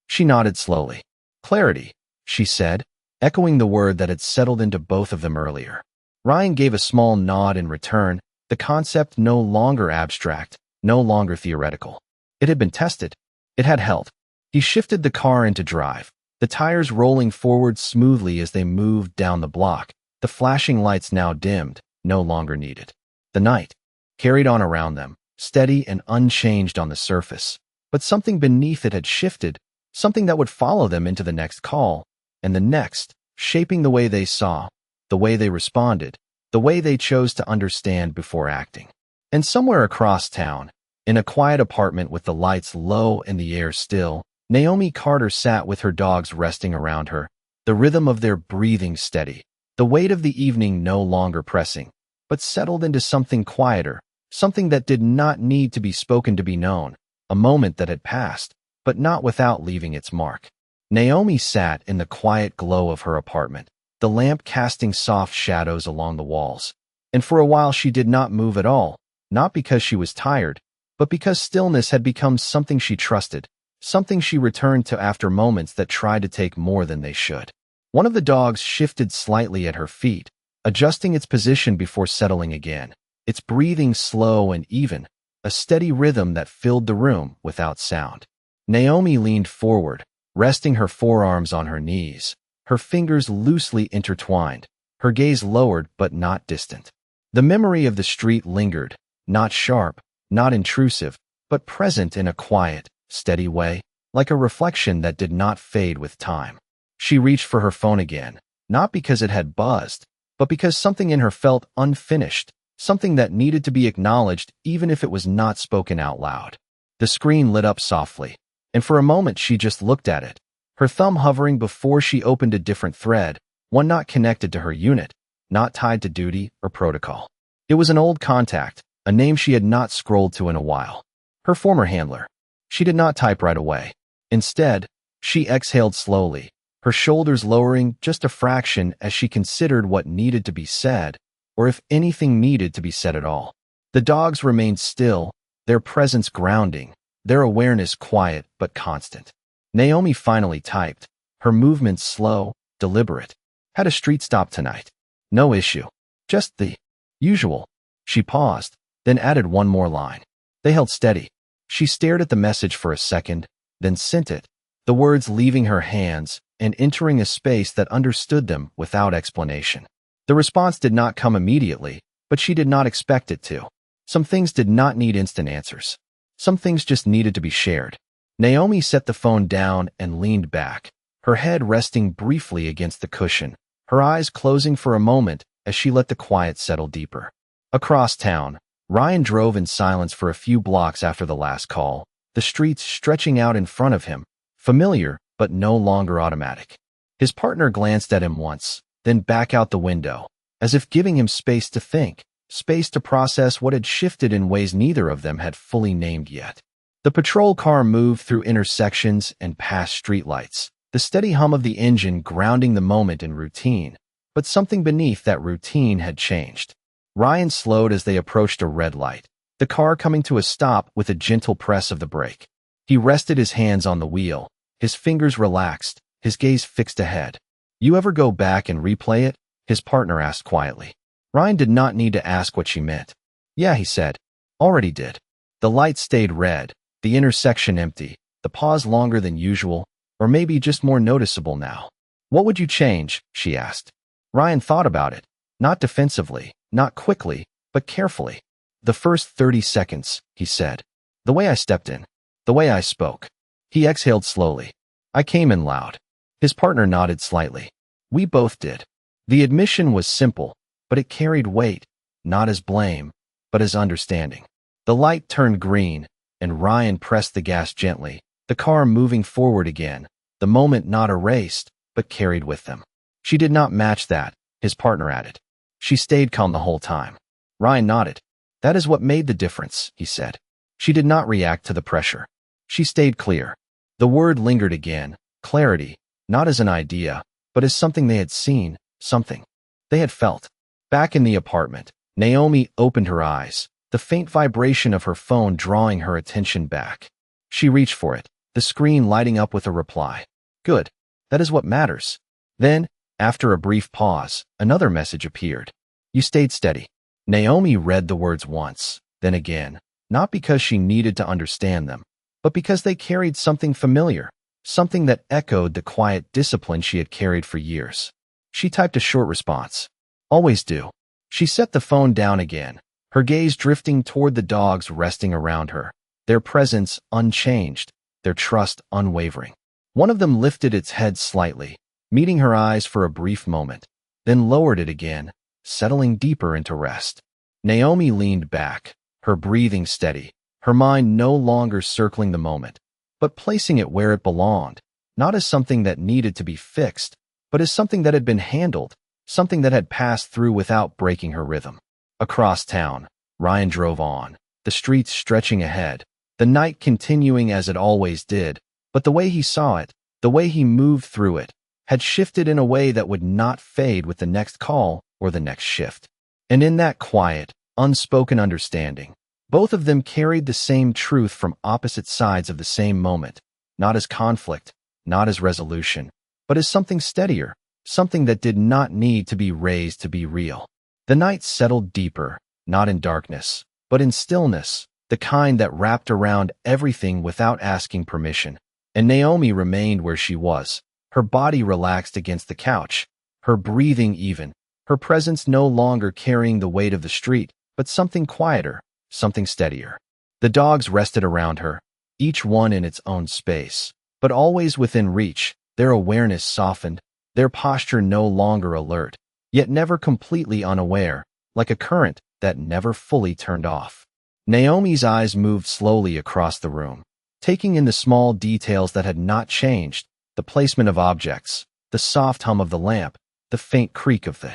She nodded slowly. "Clarity," she said, echoing the word that had settled into both of them earlier. Ryan gave a small nod in return, the concept no longer abstract, no longer theoretical. It had been tested. It had held. He shifted the car into drive, the tires rolling forward smoothly as they moved down the block, the flashing lights now dimmed, no longer needed. The night carried on around them, steady and unchanged on the surface, but something beneath it had shifted, something that would follow them into the next call, and the next, shaping the way they saw, the way they responded, the way they chose to understand before acting. And somewhere across town, in a quiet apartment with the lights low and the air still, Naomi Carter sat with her dogs resting around her, the rhythm of their breathing steady, the weight of the evening no longer pressing, but settled into something quieter, something that did not need to be spoken to be known, a moment that had passed, but not without leaving its mark. Naomi sat in the quiet glow of her apartment, the lamp casting soft shadows along the walls, and for a while she did not move at all, not because she was tired, but because stillness had become something she trusted, something she returned to after moments that tried to take more than they should. One of the dogs shifted slightly at her feet, adjusting its position before settling again, its breathing slow and even, a steady rhythm that filled the room without sound. Naomi leaned forward, resting her forearms on her knees, her fingers loosely intertwined, her gaze lowered but not distant. The memory of the street lingered, not sharp, not intrusive, but present in a quiet, steady way, like a reflection that did not fade with time. She reached for her phone again, not because it had buzzed, but because something in her felt unfinished, something that needed to be acknowledged even if it was not spoken out loud. The screen lit up softly, and for a moment she just looked at it, her thumb hovering before she opened a different thread, one not connected to her unit, not tied to duty or protocol. It was an old contact, a name she had not scrolled to in a while. Her former handler. She did not type right away. Instead, she exhaled slowly, her shoulders lowering just a fraction as she considered what needed to be said, or if anything needed to be said at all. The dogs remained still, their presence grounding, their awareness quiet but constant. Naomi finally typed, her movements slow, deliberate. "Had a street stop tonight. No issue. Just the usual." She paused, then added one more line. They held steady. She stared at the message for a second, then sent it, the words leaving her hands and entering a space that understood them without explanation. The response did not come immediately, but she did not expect it to. Some things did not need instant answers. Some things just needed to be shared. Naomi set the phone down and leaned back, her head resting briefly against the cushion, her eyes closing for a moment as she let the quiet settle deeper. Across town, Ryan drove in silence for a few blocks after the last call, the streets stretching out in front of him, familiar but no longer automatic. His partner glanced at him once, then back out the window, as if giving him space to think, space to process what had shifted in ways neither of them had fully named yet. The patrol car moved through intersections and past streetlights, the steady hum of the engine grounding the moment in routine, but something beneath that routine had changed. Ryan slowed as they approached a red light, the car coming to a stop with a gentle press of the brake. He rested his hands on the wheel, his fingers relaxed, his gaze fixed ahead. "You ever go back and replay it?" his partner asked quietly. Ryan did not need to ask what she meant. "Yeah," he said. "Already did." The light stayed red, the intersection empty, the pause longer than usual, or maybe just more noticeable now. "What would you change?" she asked. Ryan thought about it, not defensively, not quickly, but carefully. "The first 30 seconds, he said. "The way I stepped in. The way I spoke." He exhaled slowly. "I came in loud." His partner nodded slightly. "We both did." The admission was simple, but it carried weight, not as blame, but as understanding. The light turned green, and Ryan pressed the gas gently, the car moving forward again, the moment not erased, but carried with them. "She did not match that," his partner added. "She stayed calm the whole time." Ryan nodded. "That is what made the difference," he said. "She did not react to the pressure. She stayed clear." The word lingered again, clarity, not as an idea, but as something they had seen, something they had felt. Back in the apartment, Naomi opened her eyes, the faint vibration of her phone drawing her attention back. She reached for it, the screen lighting up with a reply. "Good. That is what matters." Then, after a brief pause, another message appeared. "You stayed steady." Naomi read the words once, then again, not because she needed to understand them, but because they carried something familiar, something that echoed the quiet discipline she had carried for years. She typed a short response. "Always do." She set the phone down again, her gaze drifting toward the dogs resting around her, their presence unchanged, their trust unwavering. One of them lifted its head slightly, meeting her eyes for a brief moment, then lowered it again, settling deeper into rest. Naomi leaned back, her breathing steady, her mind no longer circling the moment, but placing it where it belonged, not as something that needed to be fixed, but as something that had been handled, something that had passed through without breaking her rhythm. Across town, Ryan drove on, the streets stretching ahead, the night continuing as it always did, but the way he saw it, the way he moved through it, had shifted in a way that would not fade with the next call or the next shift. And in that quiet, unspoken understanding, both of them carried the same truth from opposite sides of the same moment, not as conflict, not as resolution, but as something steadier, something that did not need to be raised to be real. The night settled deeper, not in darkness, but in stillness, the kind that wrapped around everything without asking permission. And Naomi remained where she was, her body relaxed against the couch, her breathing even, her presence no longer carrying the weight of the street, but something quieter, something steadier. The dogs rested around her, each one in its own space, but always within reach, their awareness softened, their posture no longer alert, yet never completely unaware, like a current that never fully turned off. Naomi's eyes moved slowly across the room, taking in the small details that had not changed, the placement of objects, the soft hum of the lamp, the faint creak of the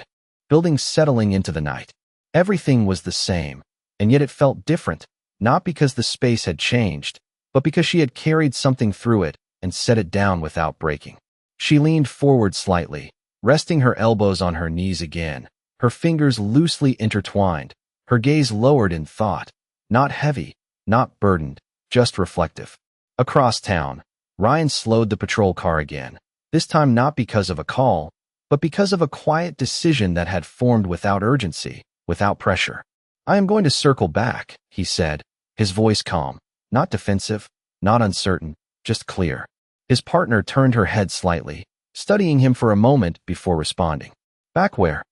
building settling into the night. Everything was the same, and yet it felt different, not because the space had changed, but because she had carried something through it and set it down without breaking. She leaned forward slightly, resting her elbows on her knees again, her fingers loosely intertwined, her gaze lowered in thought, not heavy, not burdened, just reflective. Across town, Ryan slowed the patrol car again, this time not because of a call, but because of a quiet decision that had formed without urgency, without pressure. "I am going to circle back," he said, his voice calm, not defensive, not uncertain, just clear. His partner turned her head slightly, studying him for a moment before responding. "Back where?"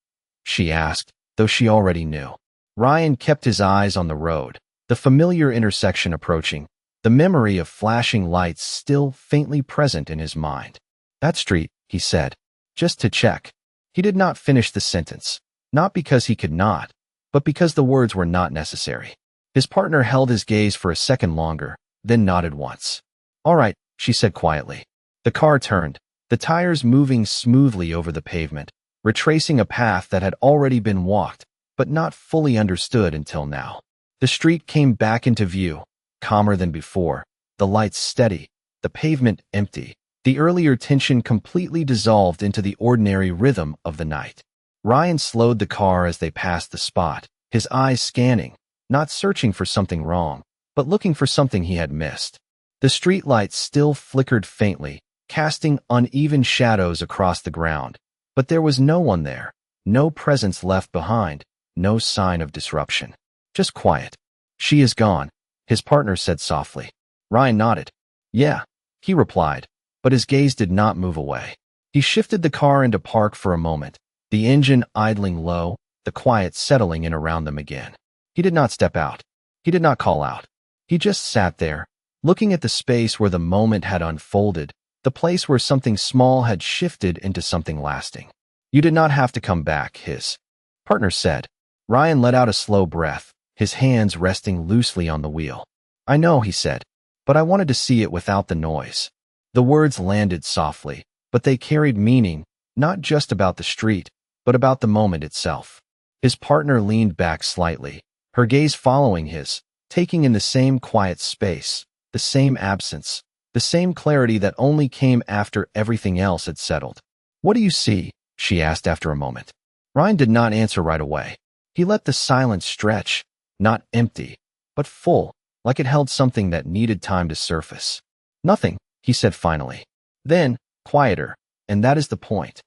she asked, though she already knew. Ryan kept his eyes on the road, the familiar intersection approaching, the memory of flashing lights still faintly present in his mind. "That street," he said, just to check. He did not finish the sentence, not because he could not, but because the words were not necessary. His partner held his gaze for a second longer, then nodded once. "All right," she said quietly. The car turned, the tires moving smoothly over the pavement, retracing a path that had already been walked, but not fully understood until now. The street came back into view, calmer than before, the lights steady, the pavement empty, The earlier tension completely dissolved into the ordinary rhythm of the night. Ryan slowed the car as they passed the spot, his eyes scanning, not searching for something wrong, but looking for something he had missed. The streetlights still flickered faintly, casting uneven shadows across the ground, but there was no one there, no presence left behind, no sign of disruption. Just quiet. She is gone, his partner said softly. Ryan nodded. Yeah, he replied, but his gaze did not move away. He shifted the car into park for a moment, the engine idling low, the quiet settling in around them again. He did not step out. He did not call out. He just sat there, looking at the space where the moment had unfolded, the place where something small had shifted into something lasting. You did not have to come back, his partner said. Ryan let out a slow breath, his hands resting loosely on the wheel. I know, he said, but I wanted to see it without the noise. The words landed softly, but they carried meaning, not just about the street, but about the moment itself. His partner leaned back slightly, her gaze following his, taking in the same quiet space, the same absence, the same clarity that only came after everything else had settled. What do you see? She asked after a moment. Ryan did not answer right away. He let the silence stretch, not empty, but full, like it held something that needed time to surface. Nothing, he said finally. Then, quieter, and that is the point.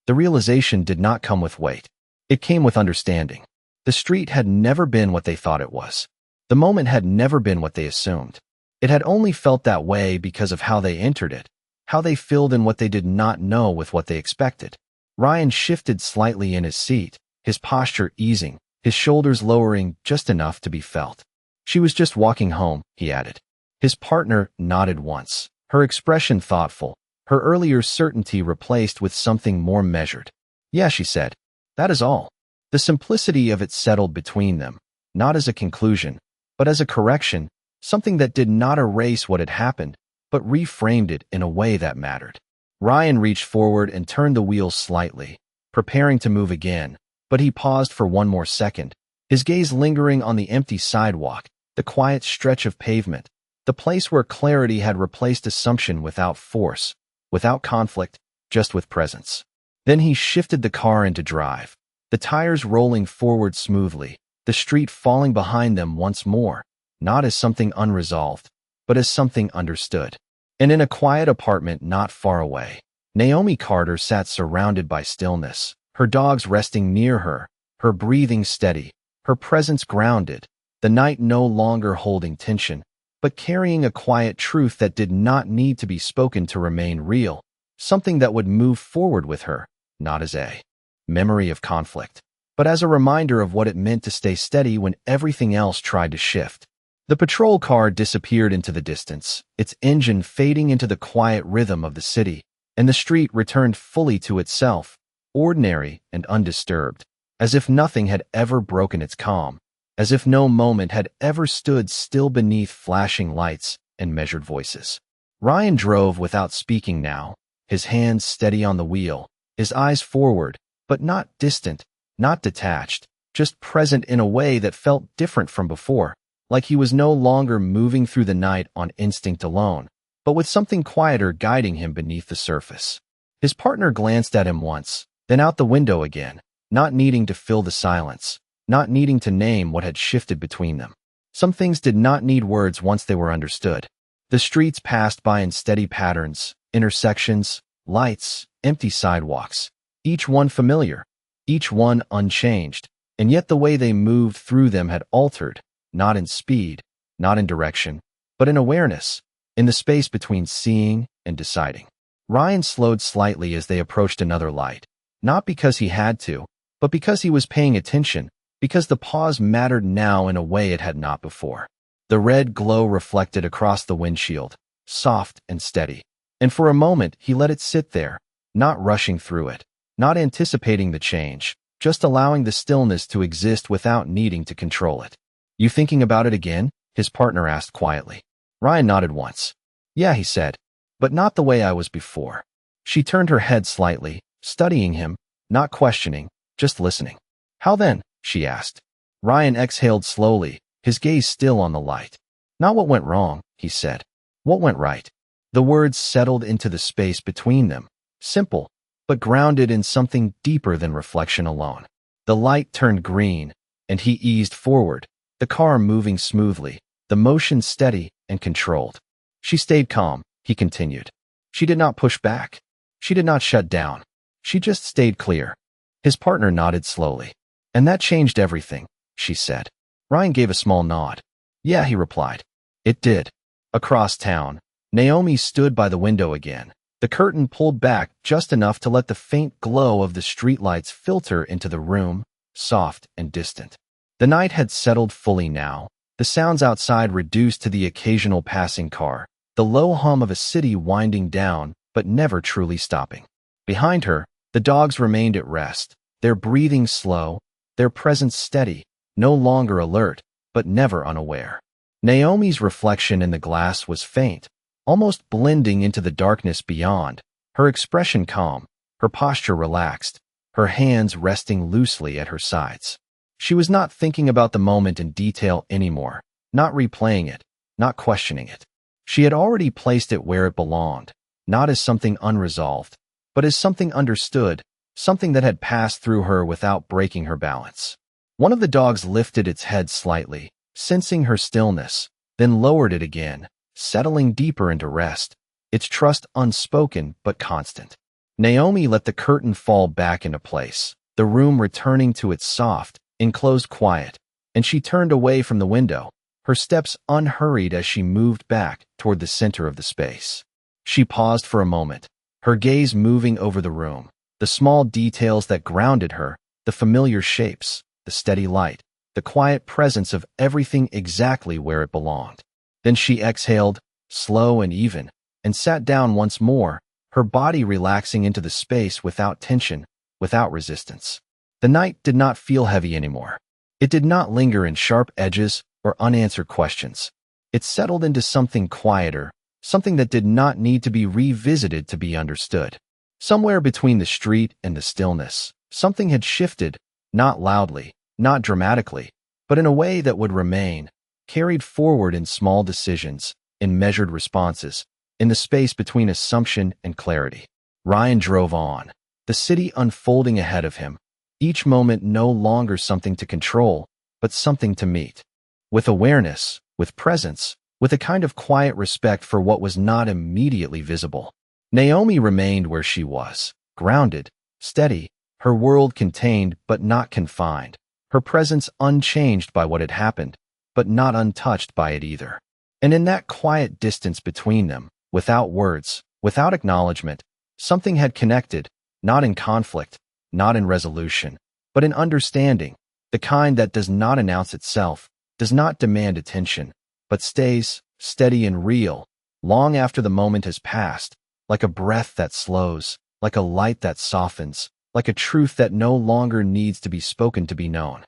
The realization did not come with weight. It came with understanding. The street had never been what they thought it was. The moment had never been what they assumed. It had only felt that way because of how they entered it, how they filled in what they did not know with what they expected. Ryan shifted slightly in his seat, his posture easing, his shoulders lowering just enough to be felt. She was just walking home, he added. His partner nodded once, her expression thoughtful, her earlier certainty replaced with something more measured. Yeah, she said. That is all. The simplicity of it settled between them, not as a conclusion, but as a correction, something that did not erase what had happened, but reframed it in a way that mattered. Ryan reached forward and turned the wheel slightly, preparing to move again, but he paused for one more second, his gaze lingering on the empty sidewalk, the quiet stretch of pavement, the place where clarity had replaced assumption without force, without conflict, just with presence. Then he shifted the car into drive, the tires rolling forward smoothly, the street falling behind them once more, not as something unresolved, but as something understood. And in a quiet apartment not far away, Naomi Carter sat surrounded by stillness, her dogs resting near her, her breathing steady, her presence grounded, the night no longer holding tension, but carrying a quiet truth that did not need to be spoken to remain real, something that would move forward with her, not as a memory of conflict, but as a reminder of what it meant to stay steady when everything else tried to shift. The patrol car disappeared into the distance, its engine fading into the quiet rhythm of the city, and the street returned fully to itself, ordinary and undisturbed, as if nothing had ever broken its calm, as if no moment had ever stood still beneath flashing lights and measured voices. Ryan drove without speaking now, his hands steady on the wheel, his eyes forward, but not distant, not detached, just present in a way that felt different from before, like he was no longer moving through the night on instinct alone, but with something quieter guiding him beneath the surface. His partner glanced at him once, then out the window again, not needing to fill the silence, not needing to name what had shifted between them. Some things did not need words once they were understood. The streets passed by in steady patterns, intersections, lights, empty sidewalks, each one familiar, each one unchanged, and yet the way they moved through them had altered, not in speed, not in direction, but in awareness, in the space between seeing and deciding. Ryan slowed slightly as they approached another light, not because he had to, but because he was paying attention, because the pause mattered now in a way it had not before. The red glow reflected across the windshield, soft and steady, and for a moment he let it sit there, not rushing through it, not anticipating the change, just allowing the stillness to exist without needing to control it. You thinking about it again? His partner asked quietly. Ryan nodded once. Yeah, he said, but not the way I was before. She turned her head slightly, studying him, not questioning, just listening. How then? She asked. Ryan exhaled slowly, his gaze still on the light. Not what went wrong, he said. What went right? The words settled into the space between them, simple, but grounded in something deeper than reflection alone. The light turned green, and he eased forward, the car moving smoothly, the motion steady and controlled. She stayed calm, he continued. She did not push back. She did not shut down. She just stayed clear. His partner nodded slowly. And that changed everything, she said. Ryan gave a small nod. Yeah, he replied. It did. Across town, Naomi stood by the window again. The curtain pulled back just enough to let the faint glow of the streetlights filter into the room, soft and distant. The night had settled fully now, the sounds outside reduced to the occasional passing car, the low hum of a city winding down but never truly stopping. Behind her, the dogs remained at rest, their breathing slow, their presence steady, no longer alert, but never unaware. Naomi's reflection in the glass was faint, almost blending into the darkness beyond, her expression calm, her posture relaxed, her hands resting loosely at her sides. She was not thinking about the moment in detail anymore, not replaying it, not questioning it. She had already placed it where it belonged, not as something unresolved, but as something understood, something that had passed through her without breaking her balance. One of the dogs lifted its head slightly, sensing her stillness, then lowered it again, settling deeper into rest, its trust unspoken but constant. Naomi let the curtain fall back into place, the room returning to its soft, enclosed quiet, and she turned away from the window, her steps unhurried as she moved back toward the center of the space. She paused for a moment, her gaze moving over the room, the small details that grounded her, the familiar shapes, the steady light, the quiet presence of everything exactly where it belonged. Then she exhaled, slow and even, and sat down once more, her body relaxing into the space without tension, without resistance. The night did not feel heavy anymore. It did not linger in sharp edges or unanswered questions. It settled into something quieter, something that did not need to be revisited to be understood. Somewhere between the street and the stillness, something had shifted, not loudly, not dramatically, but in a way that would remain, carried forward in small decisions, in measured responses, in the space between assumption and clarity. Ryan drove on, the city unfolding ahead of him, each moment no longer something to control, but something to meet. With awareness, with presence, with a kind of quiet respect for what was not immediately visible. Naomi remained where she was, grounded, steady, her world contained but not confined, her presence unchanged by what had happened, but not untouched by it either. And in that quiet distance between them, without words, without acknowledgement, something had connected, not in conflict, not in resolution, but in understanding, the kind that does not announce itself, does not demand attention, but stays steady and real, long after the moment has passed, like a breath that slows, like a light that softens, like a truth that no longer needs to be spoken to be known.